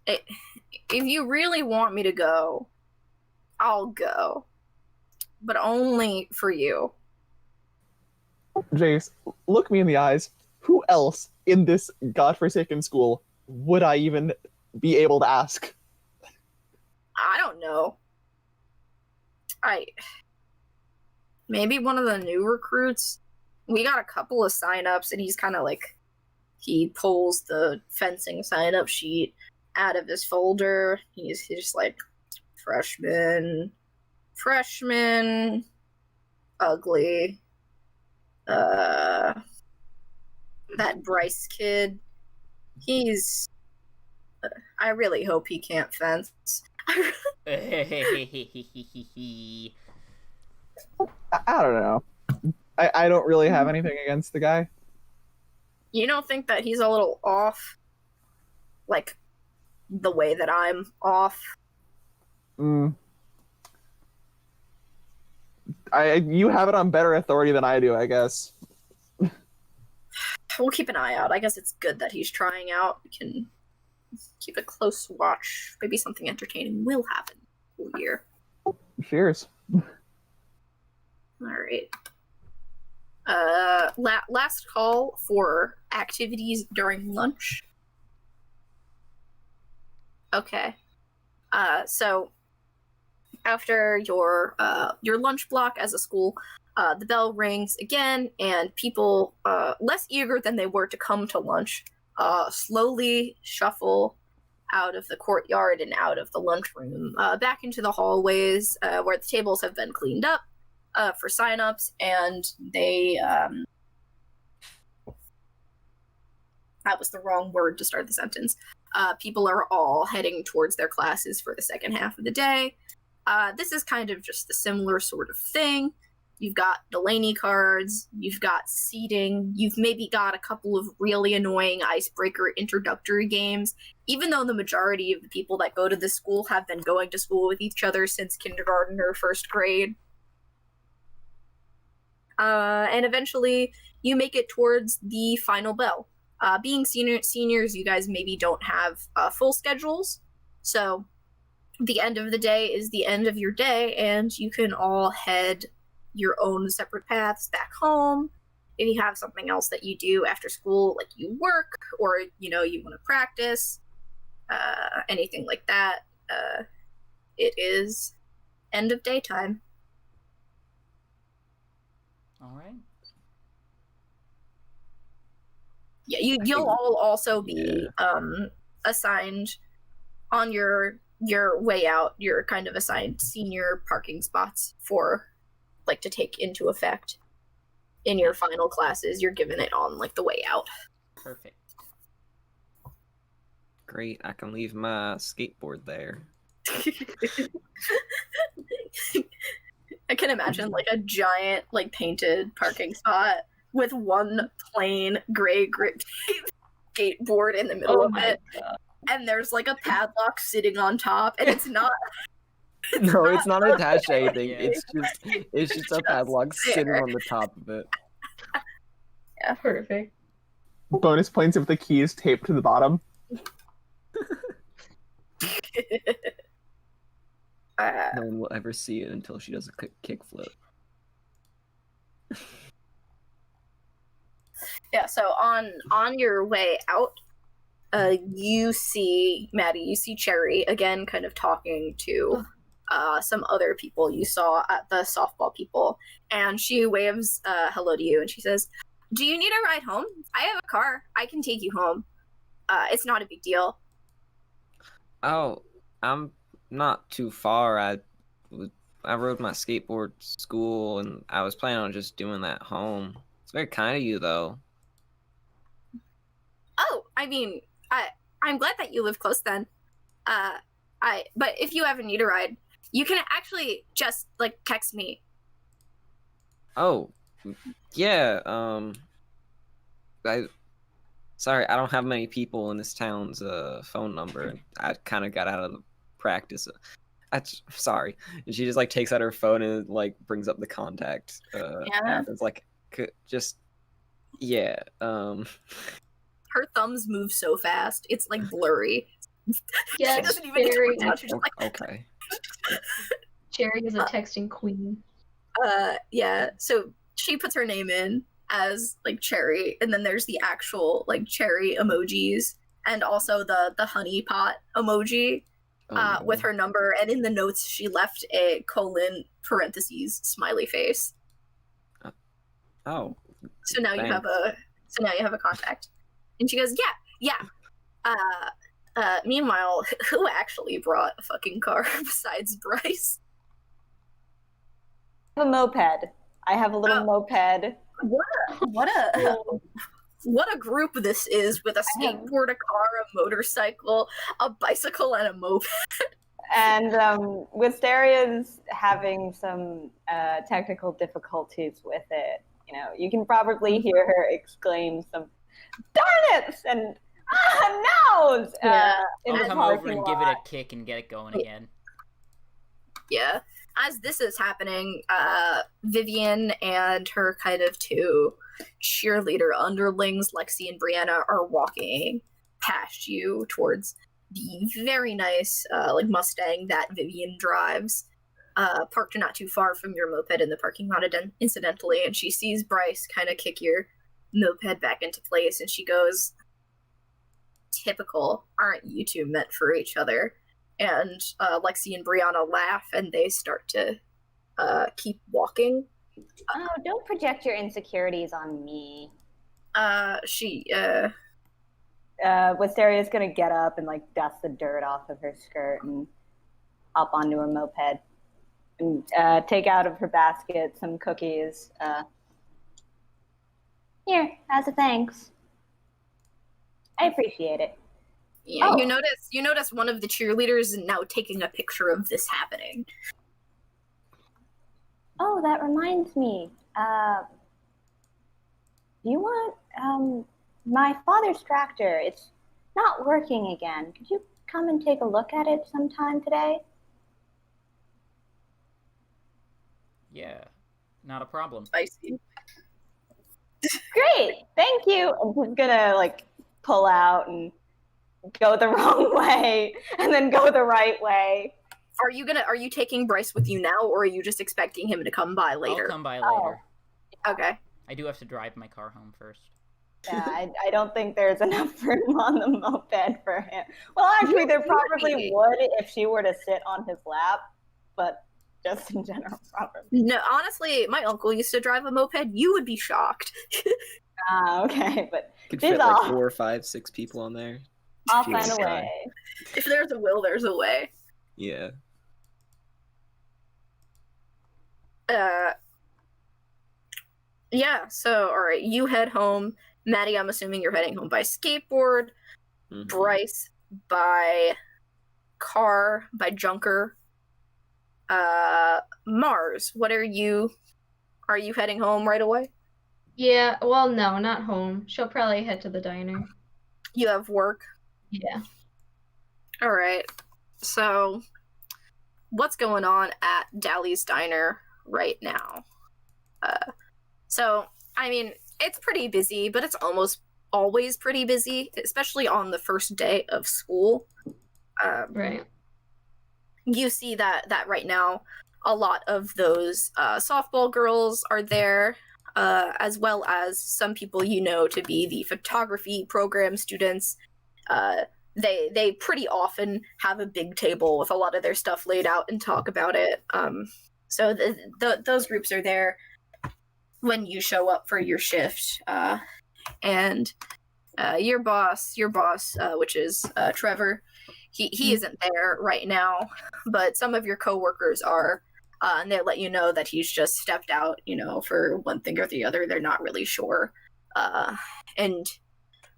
B: If you really want me to go, I'll go. But only for you.
F: Jace, look me in the eyes. Who else in this godforsaken school would I even be able to ask?
B: I don't know. Maybe one of the new recruits. We got a couple of sign-ups, and he's kind of like, he pulls the fencing sign-up sheet out of his folder. He's just like, freshman, ugly. That Bryce kid, he's. I really hope he can't fence.
F: I don't know. I don't really have anything against the guy.
B: You don't think that he's a little off? Like, the way that I'm off?
F: You have it on better authority than I do, I guess.
B: We'll keep an eye out. I guess it's good that he's trying out. We can keep a close watch. Maybe something entertaining will happen here.
F: Cheers.
B: Alright. Last call for activities during lunch. Okay. So after your lunch block as a school, the bell rings again, and people less eager than they were to come to lunch slowly shuffle out of the courtyard and out of the lunchroom, back into the hallways where the tables have been cleaned up for sign-ups, and they that was the wrong word to start the sentence. People are all heading towards their classes for the second half of the day. This is kind of just the similar sort of thing. You've got Delaney cards, you've got seating, you've maybe got a couple of really annoying icebreaker introductory games, even though the majority of the people that go to this school have been going to school with each other since kindergarten or first grade. And eventually, you make it towards the final bell. Being seniors, you guys maybe don't have full schedules, so the end of the day is the end of your day, and you can all head your own separate paths back home. If you have something else that you do after school, like you work, or you want to practice, anything like that, it is end of daytime.
A: All right.
B: Yeah, you'll all also be assigned on your way out. You're kind of assigned senior parking spots for like to take into effect in your final classes. You're given it on like the way out.
A: Perfect.
E: Great, I can leave my skateboard there.
B: I can imagine like a giant like painted parking spot with one plain gray grip skateboard in the middle of it, and there's like a padlock sitting on top, and it's not.
E: No, it's not attached to anything.
A: Yeah.
E: It's just a padlock sitting on the top of it.
B: Yeah,
D: Perfect.
F: Bonus points if the key is taped to the bottom.
E: No one will ever see it until she does a kickflip.
B: Yeah, so on your way out, you see Maddie, you see Cherry again kind of talking to some other people you saw at the softball people, and she waves hello to you and she says, "Do you need a ride home? I have a car. I can take you home. It's not a big deal."
E: Oh, I'm not too far. I rode my skateboard to school, and I was planning on just doing that home. It's very kind of you, though.
B: Oh, I mean, I'm glad that you live close then. But if you ever need a ride, you can actually just like text me.
E: Oh, yeah. Sorry, I don't have many people in this town's phone number. I kind of got out of the practice. Sorry. And she just like takes out her phone and like brings up the contact.
B: Yeah.
E: It's like just yeah.
B: Her thumbs move so fast; it's like blurry.
D: Yeah,
B: She doesn't even need to
D: Cherry.
B: touch. She's just like,
E: Okay.
D: Cherry is a texting queen.
B: yeah. So she puts her name in as like Cherry, and then there's the actual like cherry emojis, and also the honey pot emoji with her number. And in the notes, she left a colon parentheses smiley face.
E: Oh.
B: So now you have a contact. And she goes, yeah. Meanwhile, who actually brought a fucking car besides Bryce?
C: I have a moped. I have a little moped.
B: What a group this is, with a skateboard, a car, a motorcycle, a bicycle, and a moped.
C: And Wisteria's having some technical difficulties with it. You know, you can probably hear her exclaim some "darn it!" and noes in
A: I'll
C: the
A: come over
C: parking
A: and
C: lot.
A: give it a kick and get it going again.
B: Yeah. As this is happening, Vivian and her kind of two cheerleader underlings, Lexi and Brianna, are walking past you towards the very nice like Mustang that Vivian drives, parked not too far from your moped in the parking lot incidentally, and she sees Bryce kind of kick your moped back into place, and she goes, "Typical, aren't you two meant for each other?" And Lexi and Brianna laugh, and they start to keep walking.
C: Oh, don't project your insecurities on me. Wisteria's gonna get up and like dust the dirt off of her skirt and hop onto a moped and take out of her basket some cookies. Here, as a thanks. I appreciate it.
B: Yeah,
C: Oh.
B: you notice one of the cheerleaders is now taking a picture of this happening.
C: Oh, that reminds me. Do you want my father's tractor? It's not working again. Could you come and take a look at it sometime today?
A: Yeah, not a problem.
B: Spicy.
C: Great, thank you. I'm just gonna like pull out and go the wrong way and then go the right way.
B: Are you taking Bryce with you now, or are you just expecting him to come by later?
A: I'll come by later.
B: Okay.
A: I do have to drive my car home first.
C: Yeah, I don't think there's enough room on the moped for him. Well, actually, there probably would if she were to sit on his lap, but just in general, probably.
B: No, honestly, my uncle used to drive a moped. You would be shocked.
C: Okay, but
E: Could
C: she's
E: fit like
C: off.
E: 4, 5, 6 people on there.
C: I'll
E: She was
C: find a
E: shy.
C: way.
B: If there's a will, there's a way.
E: Yeah.
B: Yeah, so all right, you head home. Maddie, I'm assuming you're heading home by skateboard.
E: Mhm.
B: Bryce by car, by junker. Mars, what are you heading home right away?
D: Yeah, well, no, not home. She'll probably head to the diner.
B: You have work.
D: Yeah.
B: All right. So, what's going on at Dally's Diner right now? So, I mean, it's pretty busy, but it's almost always pretty busy, especially on the first day of school.
D: Right.
B: You see that right now, a lot of those softball girls are there, as well as some people you know to be the photography program students. They pretty often have a big table with a lot of their stuff laid out and talk about it. So those groups are there when you show up for your shift, and your boss, which is Trevor, he isn't there right now, but some of your coworkers are, and they let you know that he's just stepped out, for one thing or the other. They're not really sure, and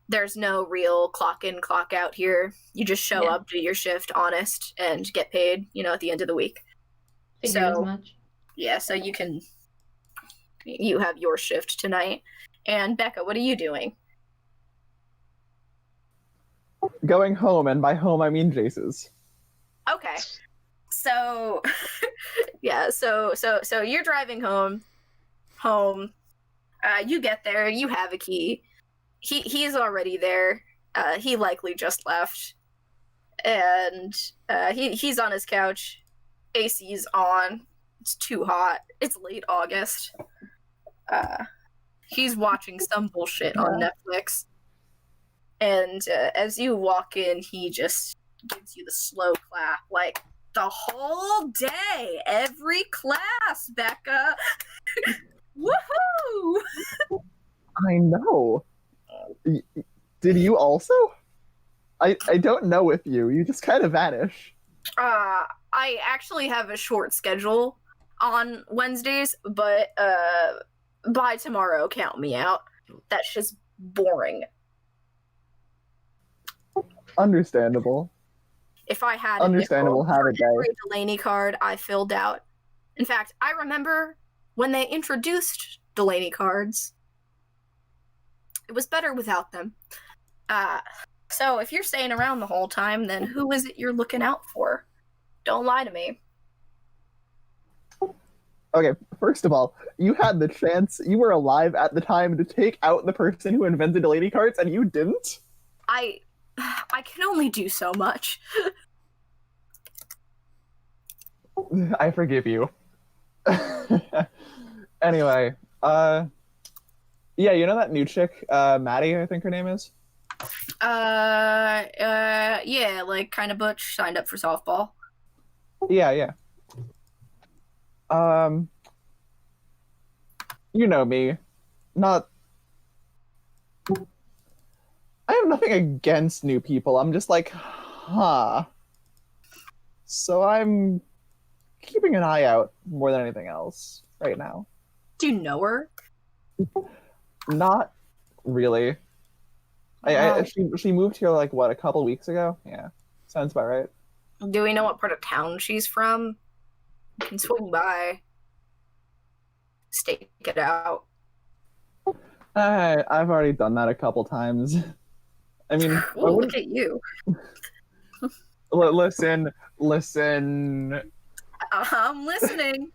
B: there's no real clock in, clock out here. You just show
D: Yeah.
B: up, do your shift, honest, and get paid, at the end of the week.
D: Figured as
B: So,
D: much.
B: yeah, so you have your shift tonight. And Becca, what are you doing?
F: Going home, and by home I mean Jace's.
B: Okay. So yeah, so you're driving home. You get there, you have a key. He's already there. He likely just left. And he's on his couch. AC's on. It's too hot. It's late August. He's watching some bullshit on Netflix. And as you walk in, he just gives you the slow clap, like, the whole day, every class, Becca. Woohoo!
F: I know. Did you also? I don't know with you. You just kind of vanish.
B: I actually have a short schedule on Wednesdays, but by tomorrow, count me out. That's just boring.
F: Understandable.
B: If I had
F: Understandable.
B: a nickel
F: Have
B: for
F: a day.
B: every Delaney card I filled out. In fact, I remember when they introduced Delaney cards. It was better without them. So if you're staying around the whole time, then who is it you're looking out for? Don't lie to me.
F: Okay, first of all, you had the chance. You were alive at the time to take out the person who invented Delaney cards, and you didn't?
B: I can only do so much.
F: I forgive you. Anyway, yeah, you know that new chick, Maddie, I think her name is?
B: Yeah, like kind of butch, signed up for softball.
F: Yeah. You know me. Not. I have nothing against new people. I'm just like, huh. So I'm keeping an eye out more than anything else right now.
B: Do you know her?
F: Not really. She moved here like what, a couple weeks ago? Yeah, sounds about right.
B: Do we know what part of town she's from? We can swing by. Stake it out.
F: I've already done that a couple times. I mean,
B: Ooh, look at you.
F: listen.
B: I'm listening.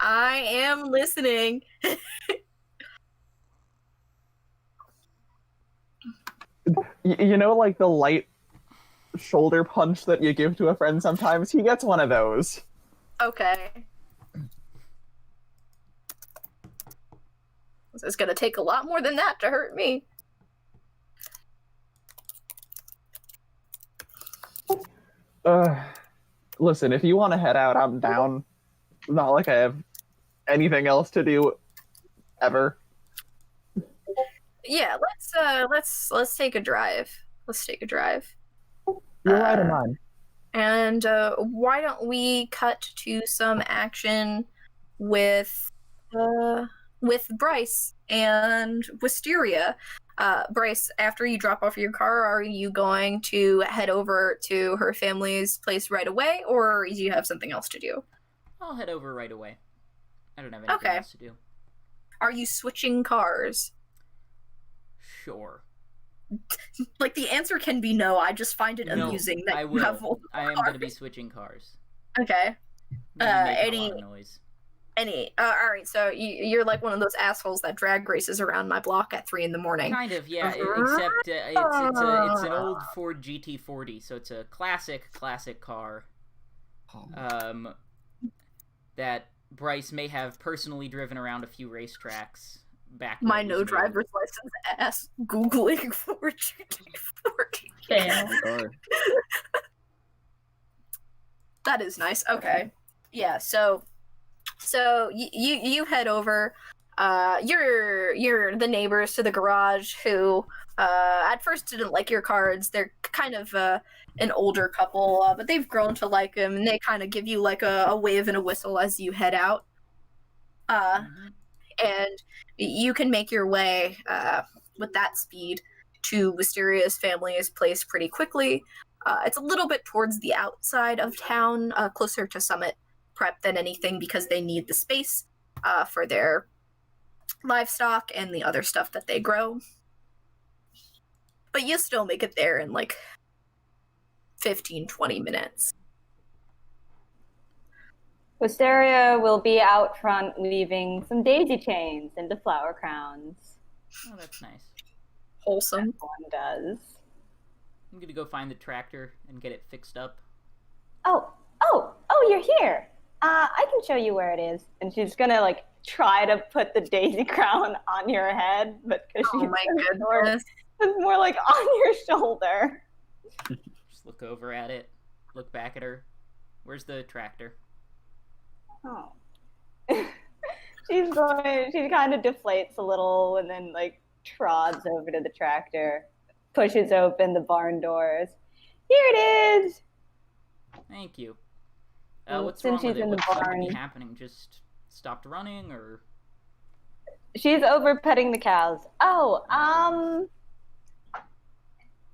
B: I am listening.
F: You know, like the light shoulder punch that you give to a friend sometimes? He gets one of those.
B: Okay. It's gonna take a lot more than that to hurt me.
F: Listen, if you want to head out, I'm down. Not like I have anything else to do ever.
B: Yeah, let's take a drive. Let's take a drive.
F: You're right on mine.
B: And why don't we cut to some action with with Bryce and Wisteria. Bryce, after you drop off your car, are you going to head over to her family's place right away, or do you have something else to do?
A: I'll head over right away. I don't have anything else to do.
B: Are you switching cars?
A: Sure.
B: Like, the answer can be no. I just find it amusing that you have multiple
A: I am
B: cars.
A: going to be switching cars.
B: Okay.
A: Maybe making a lot of noise.
B: Alright, so you're like one of those assholes that drag races around my block at 3 a.m.
A: Kind of, yeah, except it's an old Ford GT40, so it's a classic car. That Bryce may have personally driven around a few racetracks back.
B: My no driver's license ass Googling Ford GT40.
D: Fail.
B: That is nice. Okay. Yeah, so you head over. You're the neighbors to the garage who at first didn't like your cards. They're kind of an older couple, but they've grown to like them, and they kind of give you like a wave and a whistle as you head out. And you can make your way with that speed to Wisteria's family's place pretty quickly. It's a little bit towards the outside of town, closer to Summit Prep than anything, because they need the space for their livestock and the other stuff that they grow. But you still make it there in like 15-20 minutes.
C: Wisteria will be out front weaving some daisy chains into flower crowns.
A: Oh, that's nice.
B: Wholesome.
C: One does.
A: I'm gonna go find the tractor and get it fixed up.
C: Oh, you're here. I can show you where it is. And she's gonna like try to put the daisy crown on your head, but because
B: Oh my goodness.
C: it's more like on your shoulder.
A: Just look over at it, look back at her. Where's the tractor?
C: Oh. She kind of deflates a little and then like trods over to the tractor, pushes open the barn doors. Here it is.
A: Thank you. What's
C: Since
A: wrong with
C: she's
A: it?
C: in the
A: What's going to
C: barn.
A: be happening? Just stopped running, or?
C: She's over petting the cows.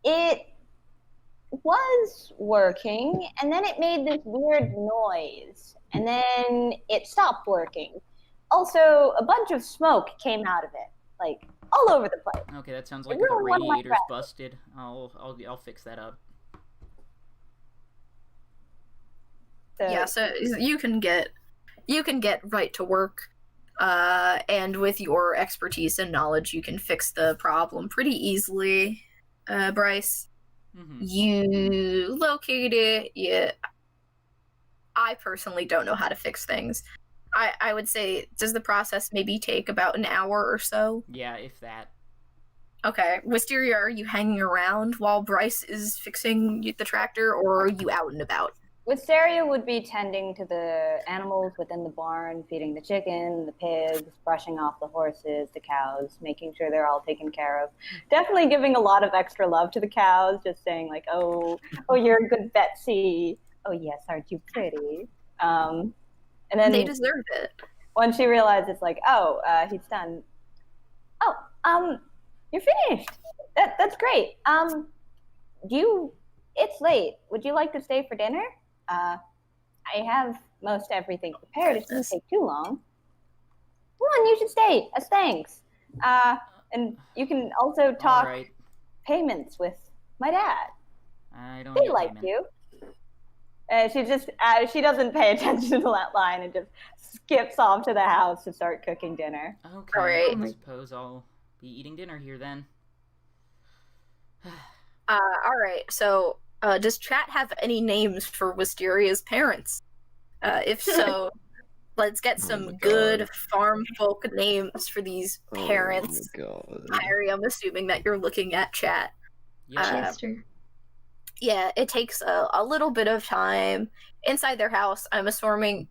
C: It was working, and then it made this weird noise, and then it stopped working. Also, a bunch of smoke came out of it, like all over the place.
A: Okay, that sounds like
C: It
A: the
C: really wasn't like
A: radiator's
C: that.
A: busted. I'll fix that up.
B: So you can get right to work, and with your expertise and knowledge, you can fix the problem pretty easily, Bryce.
A: Mm-hmm.
B: You locate it. I personally don't know how to fix things. I would say, does the process maybe take about an hour or so?
A: Yeah, if that.
B: Okay. Wisteria, are you hanging around while Bryce is fixing the tractor, or are you out and about?
C: Wisteria would be tending to the animals within the barn, feeding the chicken, the pigs, brushing off the horses, the cows, making sure they're all taken care of. Definitely giving a lot of extra love to the cows, just saying like, oh, you're a good Betsy. Oh yes, aren't you pretty? And then
B: They deserve it.
C: when she realizes like, he's done. You're finished. That's great. It's late. Would you like to stay for dinner? I have most everything prepared. It doesn't take too long. Come on, you should stay. As thanks. And you can also talk
A: All right.
C: payments with my dad.
A: I don't
C: They
A: need
C: like
A: payment.
C: you. She doesn't pay attention to that line and just skips off to the house to start cooking dinner.
A: Okay,
B: All right.
A: I suppose I'll be eating dinner here then.
B: All right. So, does chat have any names for Wisteria's parents? If so, let's get
E: Oh
B: some
E: my
B: good
E: God.
B: farm folk names for these parents.
E: Oh my God.
B: Harry, I'm assuming that you're looking at chat.
A: Yeah.
D: Chester.
B: Yeah, it takes a little bit of time inside their house. I'm assuming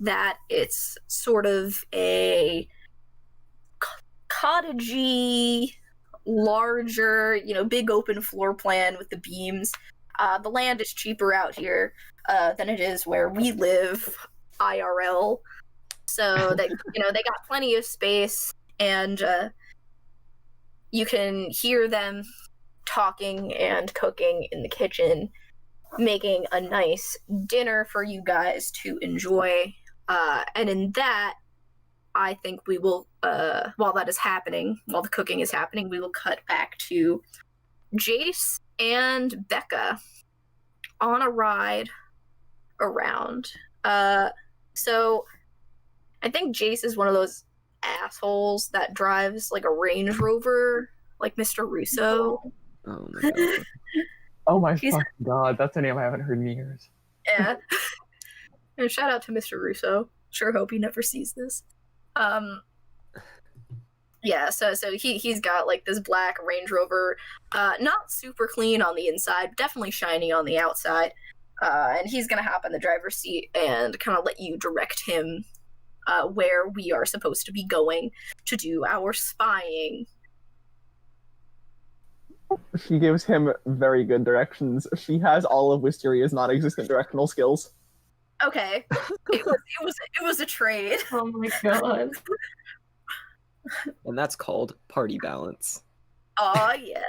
B: that it's sort of a cottagey, larger, big open floor plan with the beams. The land is cheaper out here than it is where we live, IRL. so that they got plenty of space, and you can hear them talking and cooking in the kitchen, making a nice dinner for you guys to enjoy. And in that, I think we will, while that is happening, while the cooking is happening, we will cut back to Jace and Becca on a ride around. So I think Jace is one of those assholes that drives like a Range Rover, like Mr. Russo.
E: Oh my god.
F: Oh my fucking god, that's a name I haven't heard in years.
B: Yeah. And shout out to Mr. Russo. Sure hope he never sees this. Yeah, so he's got like this black Range Rover, not super clean on the inside, definitely shiny on the outside. And he's gonna hop in the driver's seat and kind of let you direct him where we are supposed to be going to do our spying.
F: She gives him very good directions. She has all of Wisteria's non-existent directional skills.
B: Okay, it was a trade.
D: Oh my god.
E: And that's called party balance.
B: Oh yeah,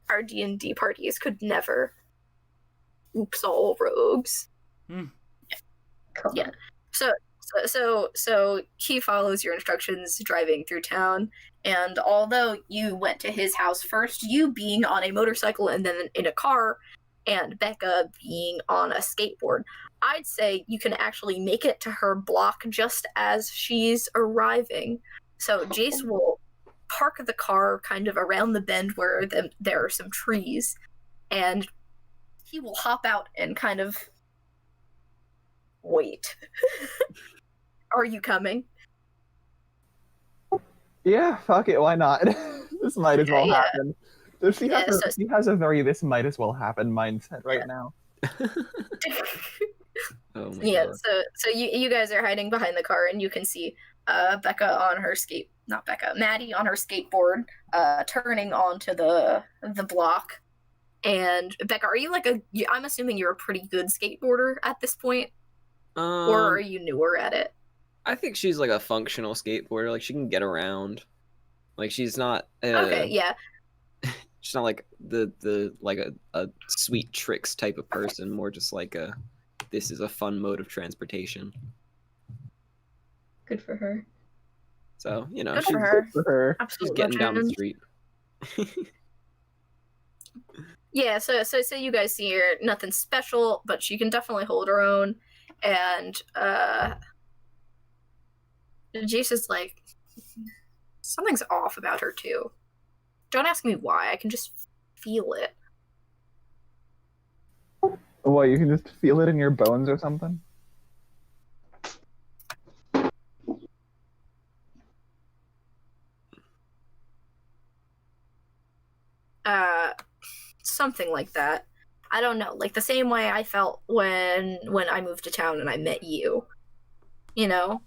B: our D&D parties could never. Oops, all rogues. Yeah. So he follows your instructions driving through town, and although you went to his house first, you being on a motorcycle and then in a car, and Becca being on a skateboard, I'd say you can actually make it to her block just as she's arriving. So Jace will park the car kind of around the bend where there are some trees, and he will hop out and kind of wait. Are you coming?
F: Yeah, fuck it, why not? This might as well
B: Yeah.
F: happen. She has a very this might as well happen mindset right now.
E: Oh my
B: Yeah,
E: god.
B: so you guys are hiding behind the car, and you can see Maddie on her skateboard, turning onto the block. And Becca, are you I'm assuming you're a pretty good skateboarder at this point, or are you newer at it?
E: I think she's like a functional skateboarder. Like she can get around. Like she's not.
B: Okay, yeah.
E: She's not like the like a sweet tricks type of person. More just like this is a fun mode of transportation.
D: Good for her.
E: So
B: Good
E: she's
B: for her.
F: For her.
E: she's
B: Absolute
E: getting down the
B: legend.
E: street.
B: Yeah, so you guys see her, nothing special, but she can definitely hold her own. And Jace is like, something's off about her too. Don't ask me why, I can just feel it.
F: What, you can just feel it in your bones or something?
B: Something like that. I don't know, like the same way I felt when I moved to town and I met you. You know?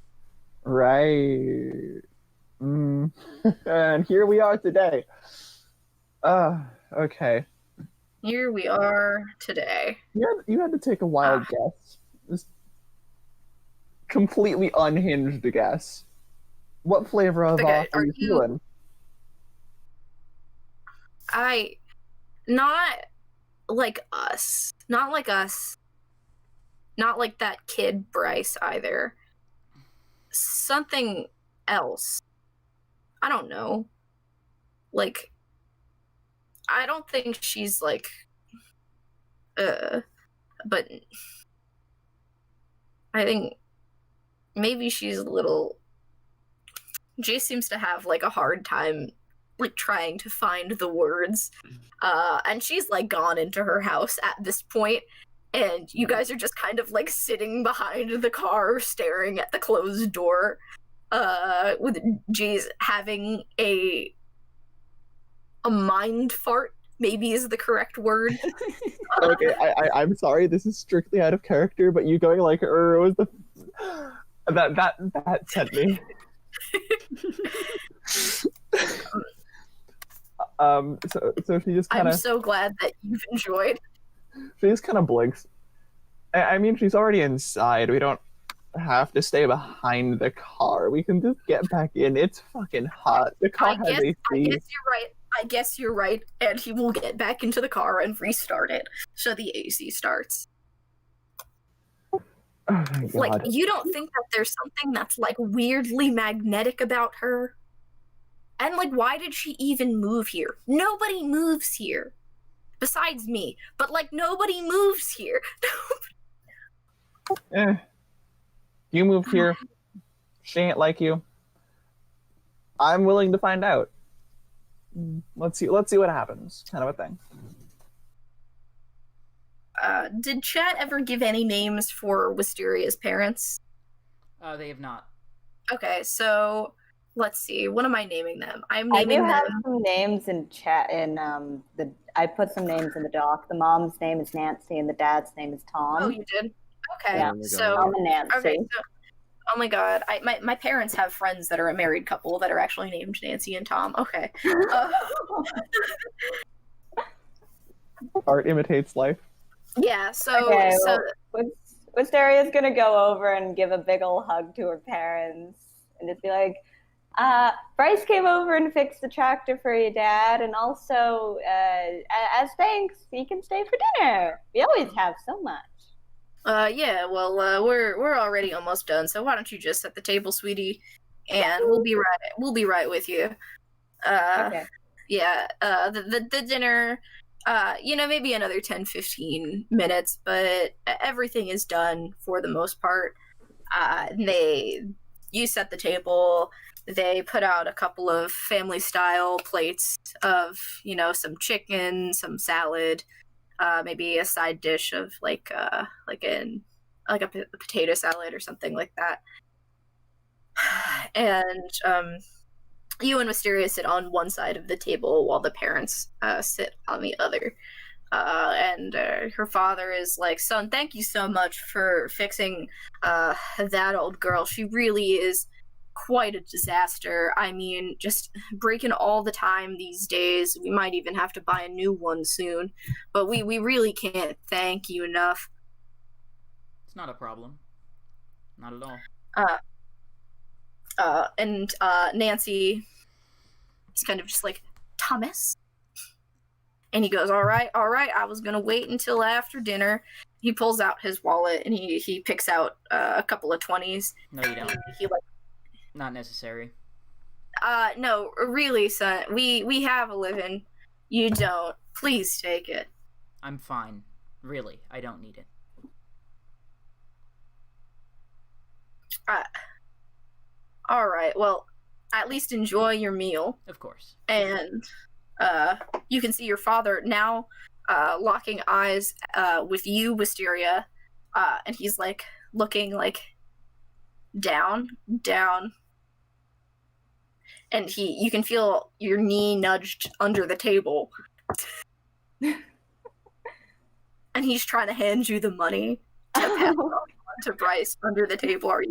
F: Right. And here we are today. Okay.
B: Here we are today.
F: You had to take a wild guess. Just completely unhinged guess. What flavor of
B: Okay,
F: off are you feeling?
B: Not like us. Not like us. Not like that kid Bryce either. Something else. I don't know. Like, I don't think she's like, but I think maybe she's a little. Jay seems to have like a hard time like trying to find the words, and she's like gone into her house at this point, and you guys are just kind of like sitting behind the car staring at the closed door, with Jay's having a mind fart, maybe is the correct word.
F: Okay, I'm sorry, this is strictly out of character, but you going like was the that sent me. So she just kind
B: I'm
F: of.
B: so glad that you've enjoyed.
F: She just kind of blinks. I mean, she's already inside. We don't have to stay behind the car. We can just get back in. It's fucking hot. The car has AC.
B: I guess you're right. I guess you're right. And he will get back into the car and restart it so the AC starts.
F: Oh my God.
B: Like, you don't think that there's something that's, like, weirdly magnetic about her? And, like, why did she even move here? Nobody moves here. Besides me. But, like, nobody moves here.
F: You moved here. She ain't like you. I'm willing to find out. Let's see what happens. Kind of a thing.
B: Did chat ever give any names for Wisteria's parents?
A: They have not.
B: Okay, so let's see. What am I naming them? I'm
C: I
B: naming
C: do have
B: them.
C: some names in chat. I put some names in the doc. The mom's name is Nancy, and the dad's name is Tom.
B: Oh, you did? Okay,
C: Yeah.
B: so
C: Tom and Nancy.
B: okay, so oh my God, my parents have friends that are a married couple that are actually named Nancy and Tom. Okay.
F: Art imitates life.
B: Yeah. So
C: Okay,
B: so
C: Wisteria's gonna go over and give a big ol' hug to her parents and just be like, Bryce came over and fixed the tractor for your dad, and also, as thanks, he can stay for dinner. We always have so much.
B: yeah. Well, we're already almost done. So why don't you just set the table, sweetie, and we'll be right with you.
C: Okay.
B: Yeah. The dinner. Maybe another 10-15 minutes, but everything is done for the most part. You set the table. They put out a couple of family-style plates of, some chicken, some salad, maybe a side dish of like a potato salad or something like that. And you and Wisteria sit on one side of the table while the parents sit on the other. And her father is like, son, thank you so much for fixing that old girl. She really is quite a disaster. I mean, just breaking all the time these days. We might even have to buy a new one soon. But we really can't thank you enough.
A: It's not a problem. Not at all.
B: And Nancy is kind of just like, Thomas? And he goes, all right, I was going to wait until after dinner. He pulls out his wallet and he picks out a couple of 20s.
A: No, you don't. Not necessary.
B: No, really, son. We have a living. You don't. Please take it.
A: I'm fine. Really, I don't need it.
B: All right, well, at least enjoy your meal.
A: Of course.
B: And you can see your father now locking eyes with you, Wisteria, and he's like looking like down, and you can feel your knee nudged under the table, and he's trying to hand you the money to pass on to Bryce under the table. Are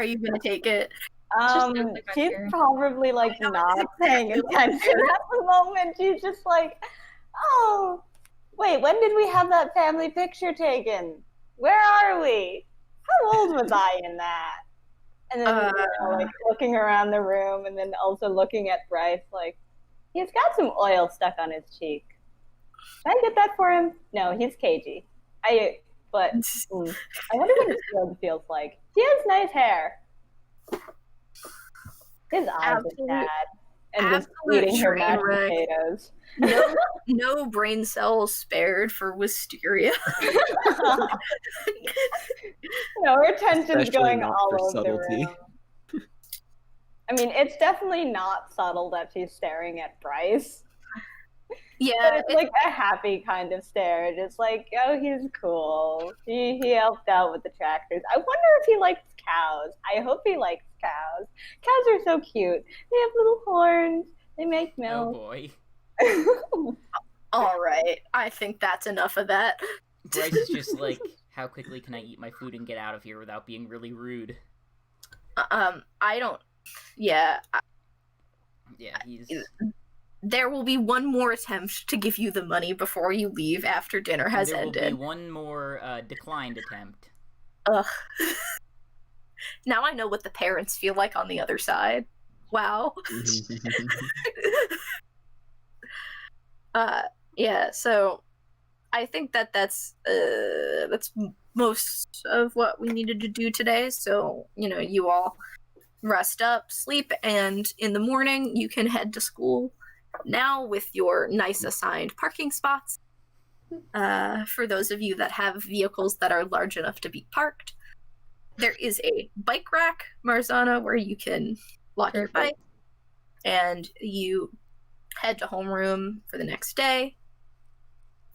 B: you gonna take it?
C: She's probably like not paying attention at the moment. She's just like, oh, wait, when did we have that family picture taken? Where are we? How old was I in that? And then like looking around the room, and then also looking at Bryce, like, he's got some oil stuck on his cheek. Can I get that for him? No, he's cagey. I wonder what his throat feels like. He has nice hair. His eyes are sad. And just eating her mashed potatoes.
B: No brain cells spared for Wisteria.
C: No, her attention's
E: Especially
C: going
E: not
C: all
E: for
C: over
E: subtlety.
C: the room. I mean, it's definitely not subtle that she's staring at Bryce.
B: Yeah,
C: But it's like a happy kind of stare. Just like, oh, he's cool. He helped out with the tractors. I wonder if he likes cows. I hope he likes cows. Cows are so cute. They have little horns. They make
A: Oh
C: milk.
A: boy.
B: all right. I think that's enough of that.
A: Bryce is just like, how quickly can I eat my food and get out of here without being really rude?
B: I don't. Yeah.
A: Yeah, he's...
B: There will be one more attempt to give you the money before you leave after dinner has
A: there
B: ended.
A: There will be one more declined attempt.
B: Ugh. Now I know what the parents feel like on the other side. Wow. Yeah, so I think that's most of what we needed to do today. So, you all rest up, sleep, and in the morning you can head to school now with your nice assigned parking spots. For those of you that have vehicles that are large enough to be parked, there is a bike rack, Marzana, where you can lock your bike, and you head to homeroom for the next day.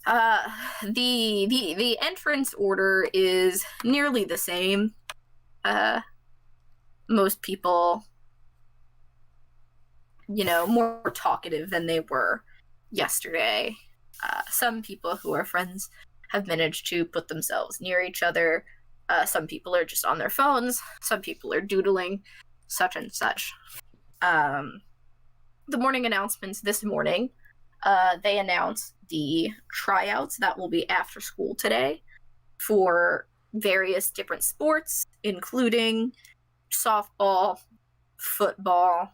B: The entrance order is nearly the same. Most people, more talkative than they were yesterday. Some people who are friends have managed to put themselves near each other. Some people are just on their phones. Some people are doodling, such and such. The morning announcements this morning, they announced the tryouts that will be after school today for various different sports, including softball, football,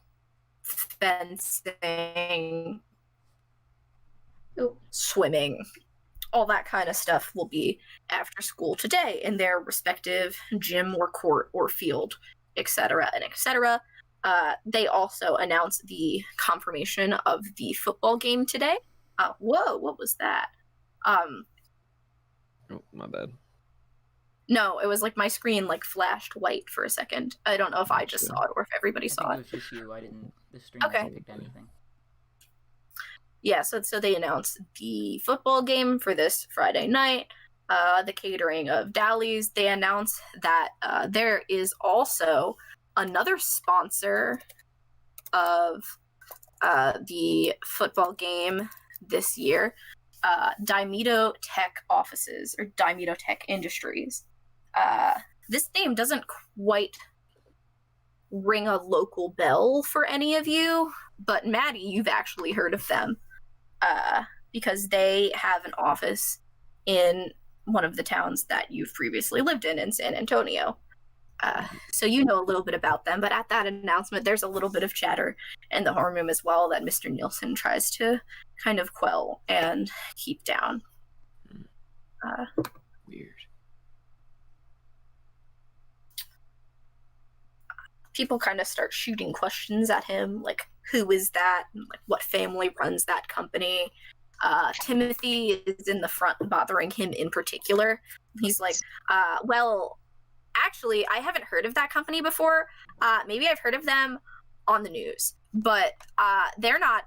B: fencing, swimming. All that kind of stuff will be after school today in their respective gym or court or field, etc. and etc. They also announced the confirmation of the football game today. Whoa, what was that?
E: Oh, my bad.
B: No, it was like my screen flashed white for a second. I don't know if I just saw it or if everybody saw it.
A: It was just you. I didn't. The stream
B: Okay.
A: hasn't picked anything.
B: Yeah, so they announced the football game for this Friday night. The catering of Dally's. They announced that there is also another sponsor of the football game this year, Dimito Tech Offices, or Dimito Tech Industries. This name doesn't quite ring a local bell for any of you, but Maddie, you've actually heard of them, because they have an office in one of the towns that you've previously lived in San Antonio. So you know a little bit about them, but at that announcement, there's a little bit of chatter in the homeroom as well that Mr. Nielsen tries to kind of quell and keep down.
E: Weird.
B: People kind of start shooting questions at him, like, who is that? And, like, what family runs that company? Timothy is in the front bothering him in particular. He's like, well, actually, I haven't heard of that company before. Maybe I've heard of them on the news, but they're not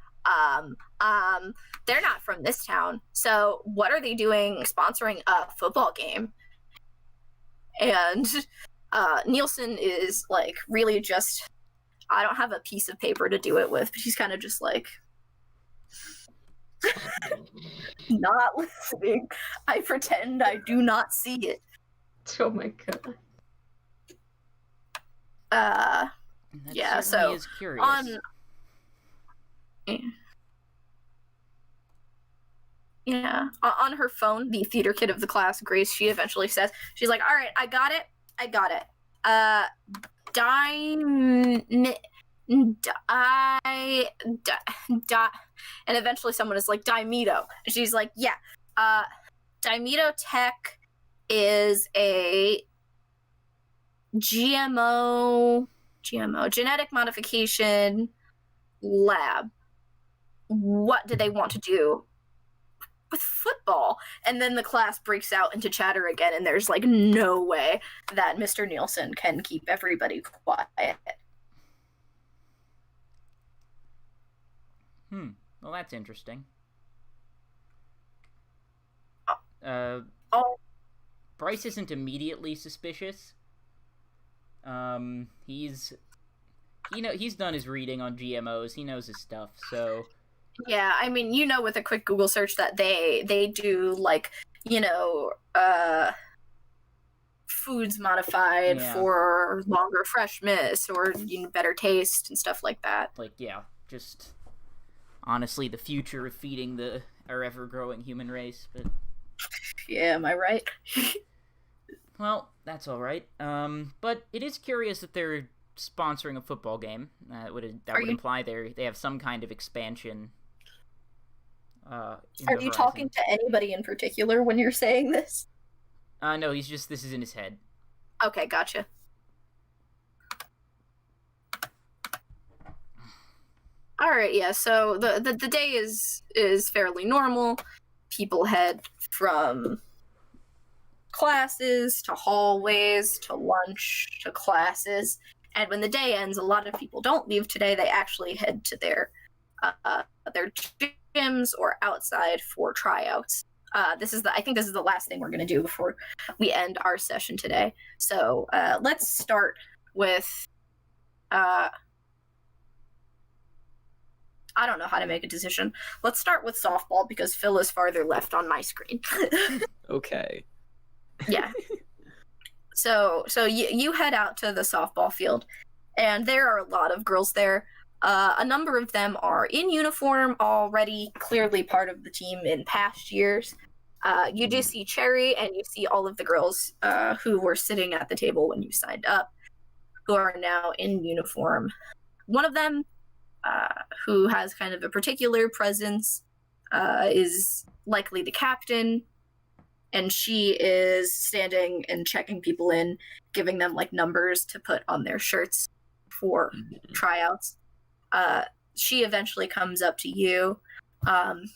B: from this town. So what are they doing sponsoring a football game? And Nielsen is like really just, I don't have a piece of paper to do it with, but he's kind of just like not listening. I pretend I do not see it.
D: Oh my god.
A: That
B: Yeah,
A: certainly
B: so
A: is curious.
B: On her phone, the theater kid of the class, Grace, she eventually says, she's like, all right, I got it. And eventually someone is like, Dimito. And she's like, yeah, Dimito Tech is a GMO, genetic modification lab. What do they want to do with football? And then the class breaks out into chatter again, and there's like no way that Mr. Nielsen can keep everybody quiet.
A: Well, that's interesting. Bryce isn't immediately suspicious. He's done his reading on GMOs. He knows his stuff, so...
B: Yeah, I mean, with a quick Google search that they do, like, foods modified for longer freshness or better taste and stuff like that.
A: Like, yeah, just honestly the future of feeding our ever-growing human race, but...
B: Yeah, am I right?
A: Well, that's all right. But it is curious that they're sponsoring a football game. That would imply they have some kind of expansion.
B: Are you talking to anybody in particular when you're saying this?
A: No, this is in his head.
B: Okay, gotcha. All right, yeah. So the day is fairly normal. People head from classes to hallways to lunch to classes, and when the day ends, a lot of people don't leave today. They actually head to their gyms or outside for tryouts. I think this is the last thing we're going to do before we end our session today. So let's start with I don't know how to make a decision. Let's start with softball because Phil is farther left on my screen.
E: Okay.
B: Yeah. So you head out to the softball field, and there are a lot of girls there. A number of them are in uniform already, clearly part of the team in past years. You do see Cherry, and you see all of the girls who were sitting at the table when you signed up, who are now in uniform. One of them, who has kind of a particular presence, is likely the captain, and she is standing and checking people in, giving them like numbers to put on their shirts for tryouts. She eventually comes up to you, and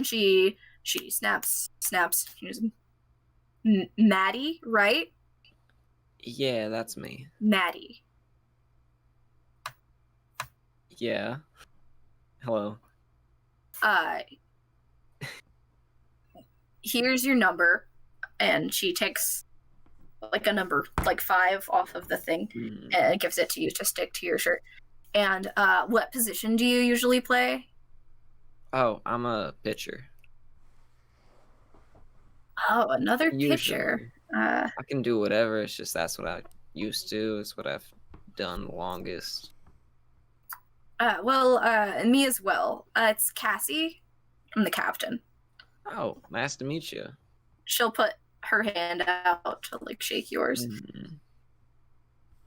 B: she snaps. Maddie, right?
E: Yeah, that's me.
B: Maddie.
E: Yeah. Hello.
B: Here's your number, and she takes like a number, like 5 off of the thing, and gives it to you to stick to your shirt. And what position do you usually play?
E: Oh, I'm a pitcher.
B: Oh, another pitcher.
E: I can do whatever. It's just that's what I used to. It's what I've done the longest.
B: Me as well. It's Cassie. I'm the captain.
E: Oh, nice to meet you.
B: She'll put her hand out to like shake yours.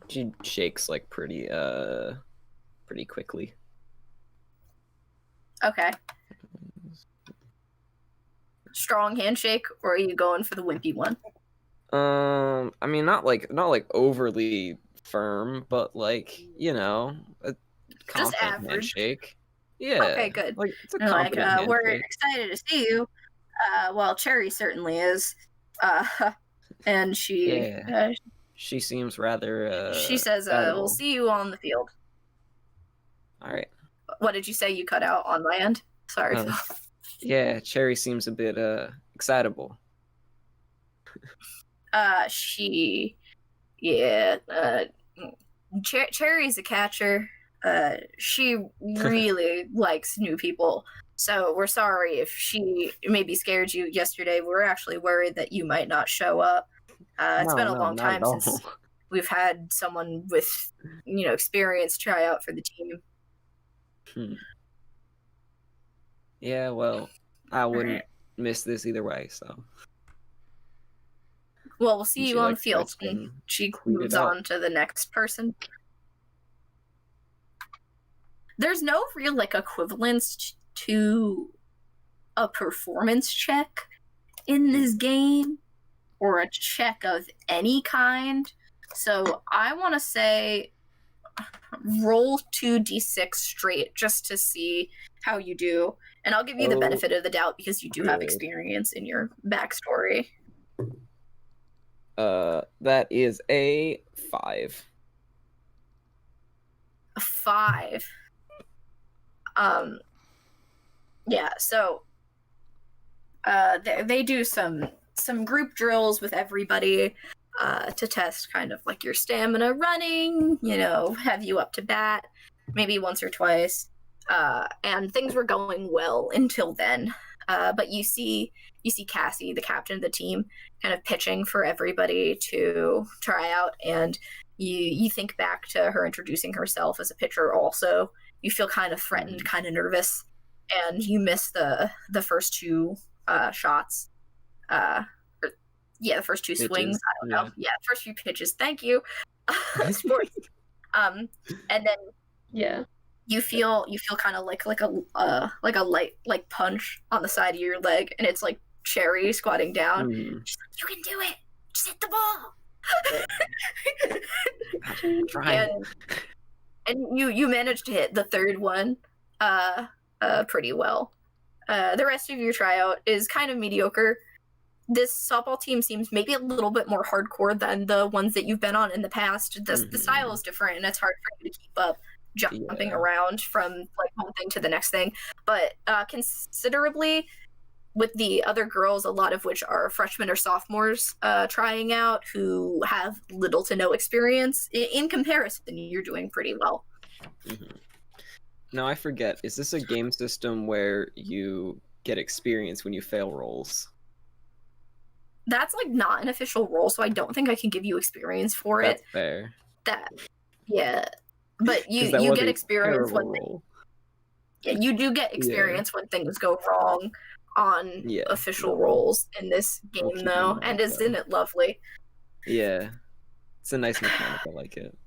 E: She shakes like pretty quickly.
B: Okay. Strong handshake, or are you going for the wimpy one?
E: I mean, not like overly firm, but like, you know, a confident handshake. Yeah.
B: Okay, good.
E: Like, it's a confident handshake.
B: We're excited to see you. Well, Cherry certainly is. And she
E: she seems rather
B: she says, we'll see you on the field.
E: All right.
B: What did you say? You cut out on my end? Sorry.
E: Yeah, Cherry seems a bit excitable.
B: Cherry's a catcher. She really likes new people. So we're sorry if she maybe scared you yesterday. We're actually worried that you might not show up. It's been a long time since we've had someone with, experience try out for the team.
E: Yeah, well, I wouldn't miss this either way, so.
B: Well, we'll see you on the field. And she moves on to the next person. There's no real, equivalence to a performance check in this game, or a check of any kind. So I want to say roll 2d6 straight just to see how you do. And I'll give you the benefit of the doubt because you do have experience in your backstory.
E: That is a 5.
B: A 5. Yeah, so they do some group drills with everybody to test kind of your stamina running, have you up to bat maybe once or twice. And things were going well until then. But you see Cassie, the captain of the team, kind of pitching for everybody to try out, and you think back to her introducing herself as a pitcher also. You feel kind of threatened, kind of nervous, and you miss the first 2 shots. the first two
E: Pitches,
B: swings. I don't know. Yeah, first few pitches. Thank you. Sports. And then
D: Yeah.
B: you feel kind of like a light like punch on the side of your leg, and it's like Cherry squatting down. She's like, "You can do it. Just hit the ball."
E: Trying.
B: And you managed to hit the third one pretty well. The rest of your tryout is kind of mediocre. This softball team seems maybe a little bit more hardcore than the ones that you've been on in the past. The style is different, and it's hard for you to keep up jumping around from like one thing to the next thing. But considerably, with the other girls, a lot of which are freshmen or sophomores trying out, who have little to no experience, in comparison, you're doing pretty well.
E: Now I forget, is this a game system where you get experience when you fail rolls?
B: That's like not an official role, so I don't think I can give you experience for
E: That's
B: it.
E: fair.
B: But you get experience when you do get experience when things go wrong on official roles in this game, though. And isn't it lovely?
E: Yeah, it's a nice mechanic. I like it.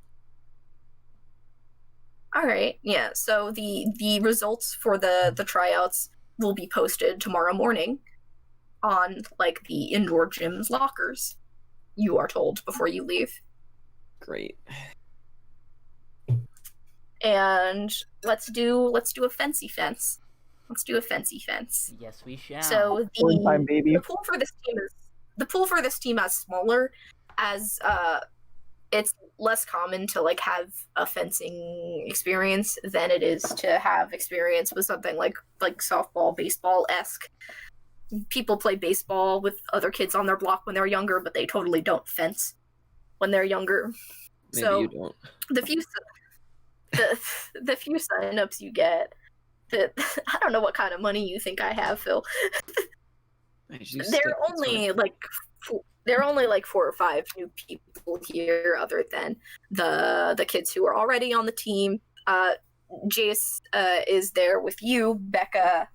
B: All right, yeah. So the results for the tryouts will be posted tomorrow morning on like the indoor gym's lockers. You are told before you leave.
E: Great.
B: And let's do a fancy fence. Let's do a fancy fence.
A: Yes, we shall.
B: So
F: time, baby.
B: the pool for this team is smaller, as it's less common to like have a fencing experience than it is to have experience with something like softball, baseball-esque. People play baseball with other kids on their block when they're younger, but they totally don't fence when they're younger.
E: Maybe
B: so
E: you don't.
B: the few signups you get, I don't know what kind of money you think I have, Phil. There are only like 4 or 5 new people here, other than the kids who are already on the team. Jace is there with you, Becca.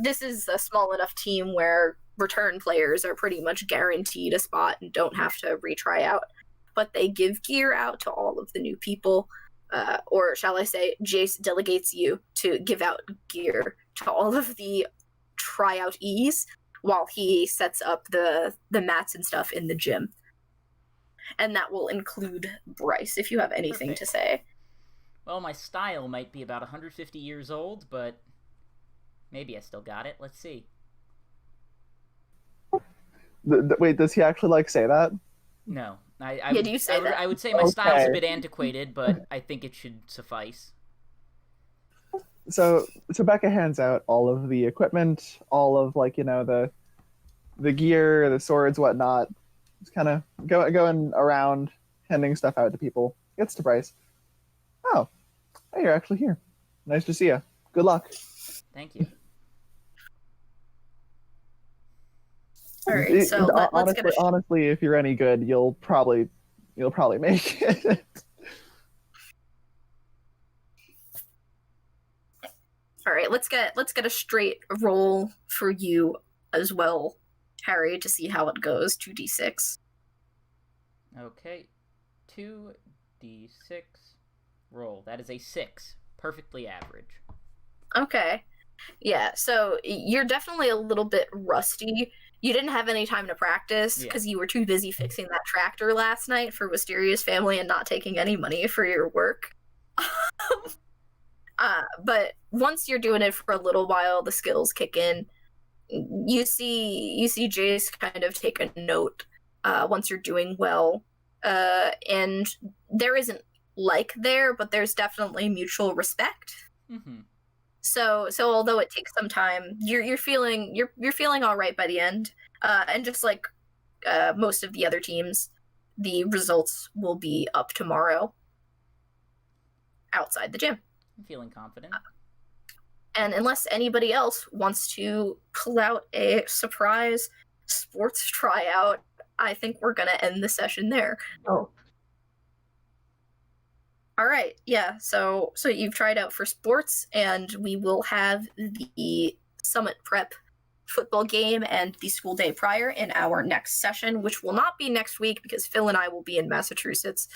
B: This is a small enough team where return players are pretty much guaranteed a spot and don't have to retry out. But they give gear out to all of the new people. Or shall I say, Jace delegates you to give out gear to all of the tryout-ees while he sets up the mats and stuff in the gym. And that will include Bryce, if you have anything to say.
A: Well, my style might be about 150 years old, but maybe I still got it. Let's see.
F: Wait, does he actually like say that?
A: No.
B: Do you say that?
A: I would say my style's a bit antiquated, but I think it should suffice.
F: So Becca hands out all of the equipment, all of the gear, the swords, whatnot. Just kind of going around, handing stuff out to people. Gets to Bryce. Oh, hey, you're actually here. Nice to see you. Good luck.
A: Thank you.
B: All right, so
F: honestly, if you're any good, you'll probably make it.
B: All right, let's get a straight roll for you as well, Harry, to see how it goes. 2d6.
A: Okay, 2d6 roll. That is a 6, perfectly average.
B: Okay, yeah. So you're definitely a little bit rusty. You didn't have any time to practice because you were too busy fixing that tractor last night for Wisteria's family and not taking any money for your work. But once you're doing it for a little while, the skills kick in. You see Jace kind of take a note once you're doing well. And there isn't like there, but there's definitely mutual respect.
A: Mm-hmm.
B: So although it takes some time, you're feeling all right by the end. And just like most of the other teams, the results will be up tomorrow outside the gym.
A: I'm feeling confident.
B: And unless anybody else wants to pull out a surprise sports tryout, I think we're gonna end the session there.
D: Oh.
B: All right, yeah. So you've tried out for sports, and we will have the summit prep football game and the school day prior in our next session, which will not be next week because Phil and I will be in Massachusetts.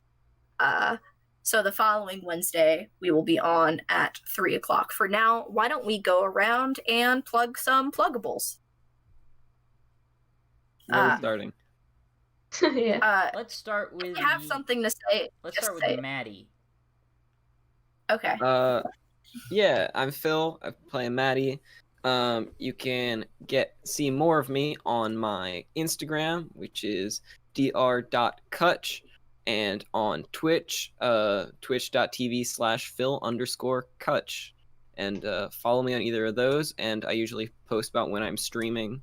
B: So the following Wednesday, we will be on at 3 o'clock. For now, why don't we go around and plug some pluggables?
E: Where are we starting?
D: Yeah.
A: Let's start with.
B: If you have something to say,
A: Let's
B: just
A: start
B: say
A: with
B: it.
A: Maddie.
B: Okay.
E: Yeah, I'm Phil. I'm playing Maddie. You can see more of me on my Instagram, which is dr.kutch, and on Twitch, twitch.tv/Phil_Kutch. And follow me on either of those, and I usually post about when I'm streaming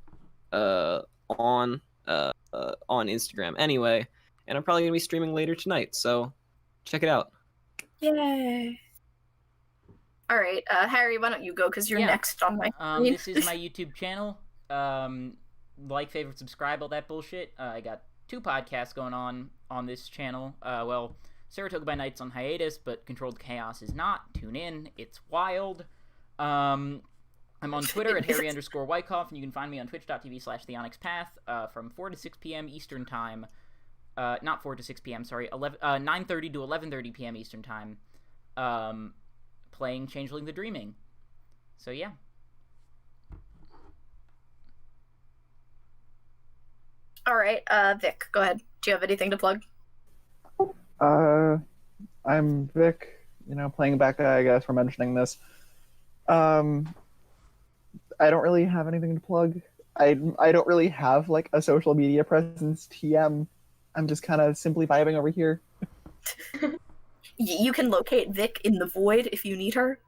E: on Instagram anyway, and I'm probably going to be streaming later tonight, so check it out.
B: Yay. All right, Harry, why don't you go, because you're next on my screen.
A: This is my YouTube channel. Like, favorite, subscribe, all that bullshit. I got 2 podcasts going on this channel. Well, Saratoga by Night's on hiatus, but Controlled Chaos is not. Tune in. It's wild. I'm on Twitter at Harry_Wyckoff, and you can find me on twitch.tv/TheOnyxPath from 4 to 6 p.m. Eastern Time. Not 4 to 6 p.m., sorry. 9:30 to 11:30 p.m. Eastern Time. Playing Changeling the Dreaming. So, yeah.
B: All right, Vic, go ahead. Do you have anything to plug?
F: I'm Vic, playing Becca, I guess, for mentioning this. I don't really have anything to plug. I don't really have, like, a social media presence, TM. I'm just kind of simply vibing over here.
B: You can locate Vic in the void if you need her.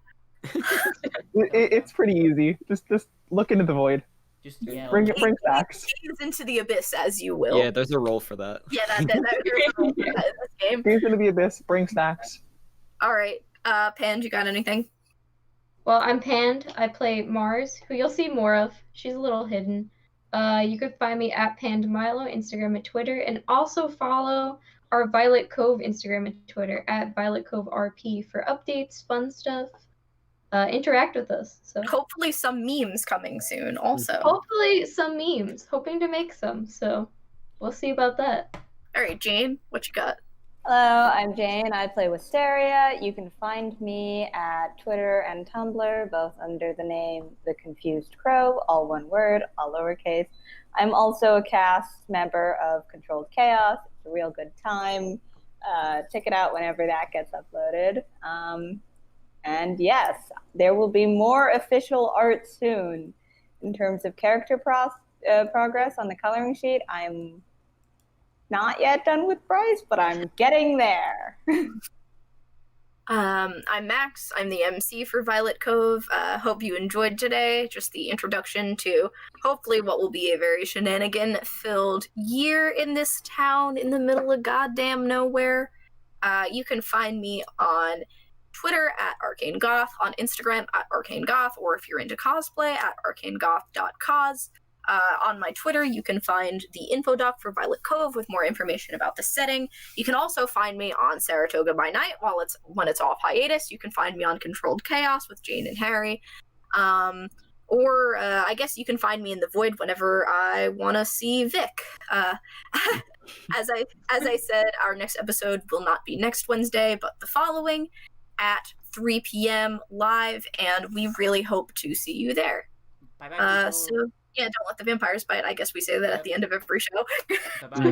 F: It's pretty easy. Just look into the void.
A: Just
F: Bring facts.
B: Gaze into the abyss as you will.
E: Yeah, there's a role for that.
B: Yeah, there's a role for that in this game.
F: Gaze into the abyss. Bring snacks.
B: All right, Pan, you got anything?
D: Well, I'm Pand. I play Mars, who you'll see more of. She's a little hidden. You can find me at PandMilo, Instagram and Twitter, and also follow our Violet Cove Instagram and Twitter at Violet Cove RP for updates, fun stuff. Interact with us. So
B: hopefully some memes coming soon also.
D: Hopefully some memes. Hoping to make some. So we'll see about that.
B: All right, Jane, what you got?
C: Hello, I'm Jane. I play Wisteria. You can find me at Twitter and Tumblr, both under the name The Confused Crow, all one word, all lowercase. I'm also a cast member of Controlled Chaos. It's a real good time. Check it out whenever that gets uploaded. And yes, there will be more official art soon. In terms of character progress on the coloring sheet, I'm not yet done with Bryce, but I'm getting there.
B: I'm Max. I'm the MC for Violet Cove. Hope you enjoyed today. Just the introduction to hopefully what will be a very shenanigan-filled year in this town in the middle of goddamn nowhere. You can find me on Twitter at ArcaneGoth, on Instagram at ArcaneGoth, or if you're into cosplay at arcanegoth.cos. On my Twitter, you can find the info doc for Violet Cove with more information about the setting. You can also find me on Saratoga by Night when it's off hiatus. You can find me on Controlled Chaos with Jane and Harry. Or I guess you can find me in the Void whenever I want to see Vic. As I said, our next episode will not be next Wednesday, but the following at 3 p.m. live, and we really hope to see you there.
A: Bye-bye,
B: So, yeah, don't let the vampires bite. I guess we say that at the end of every show.
A: Bye-bye.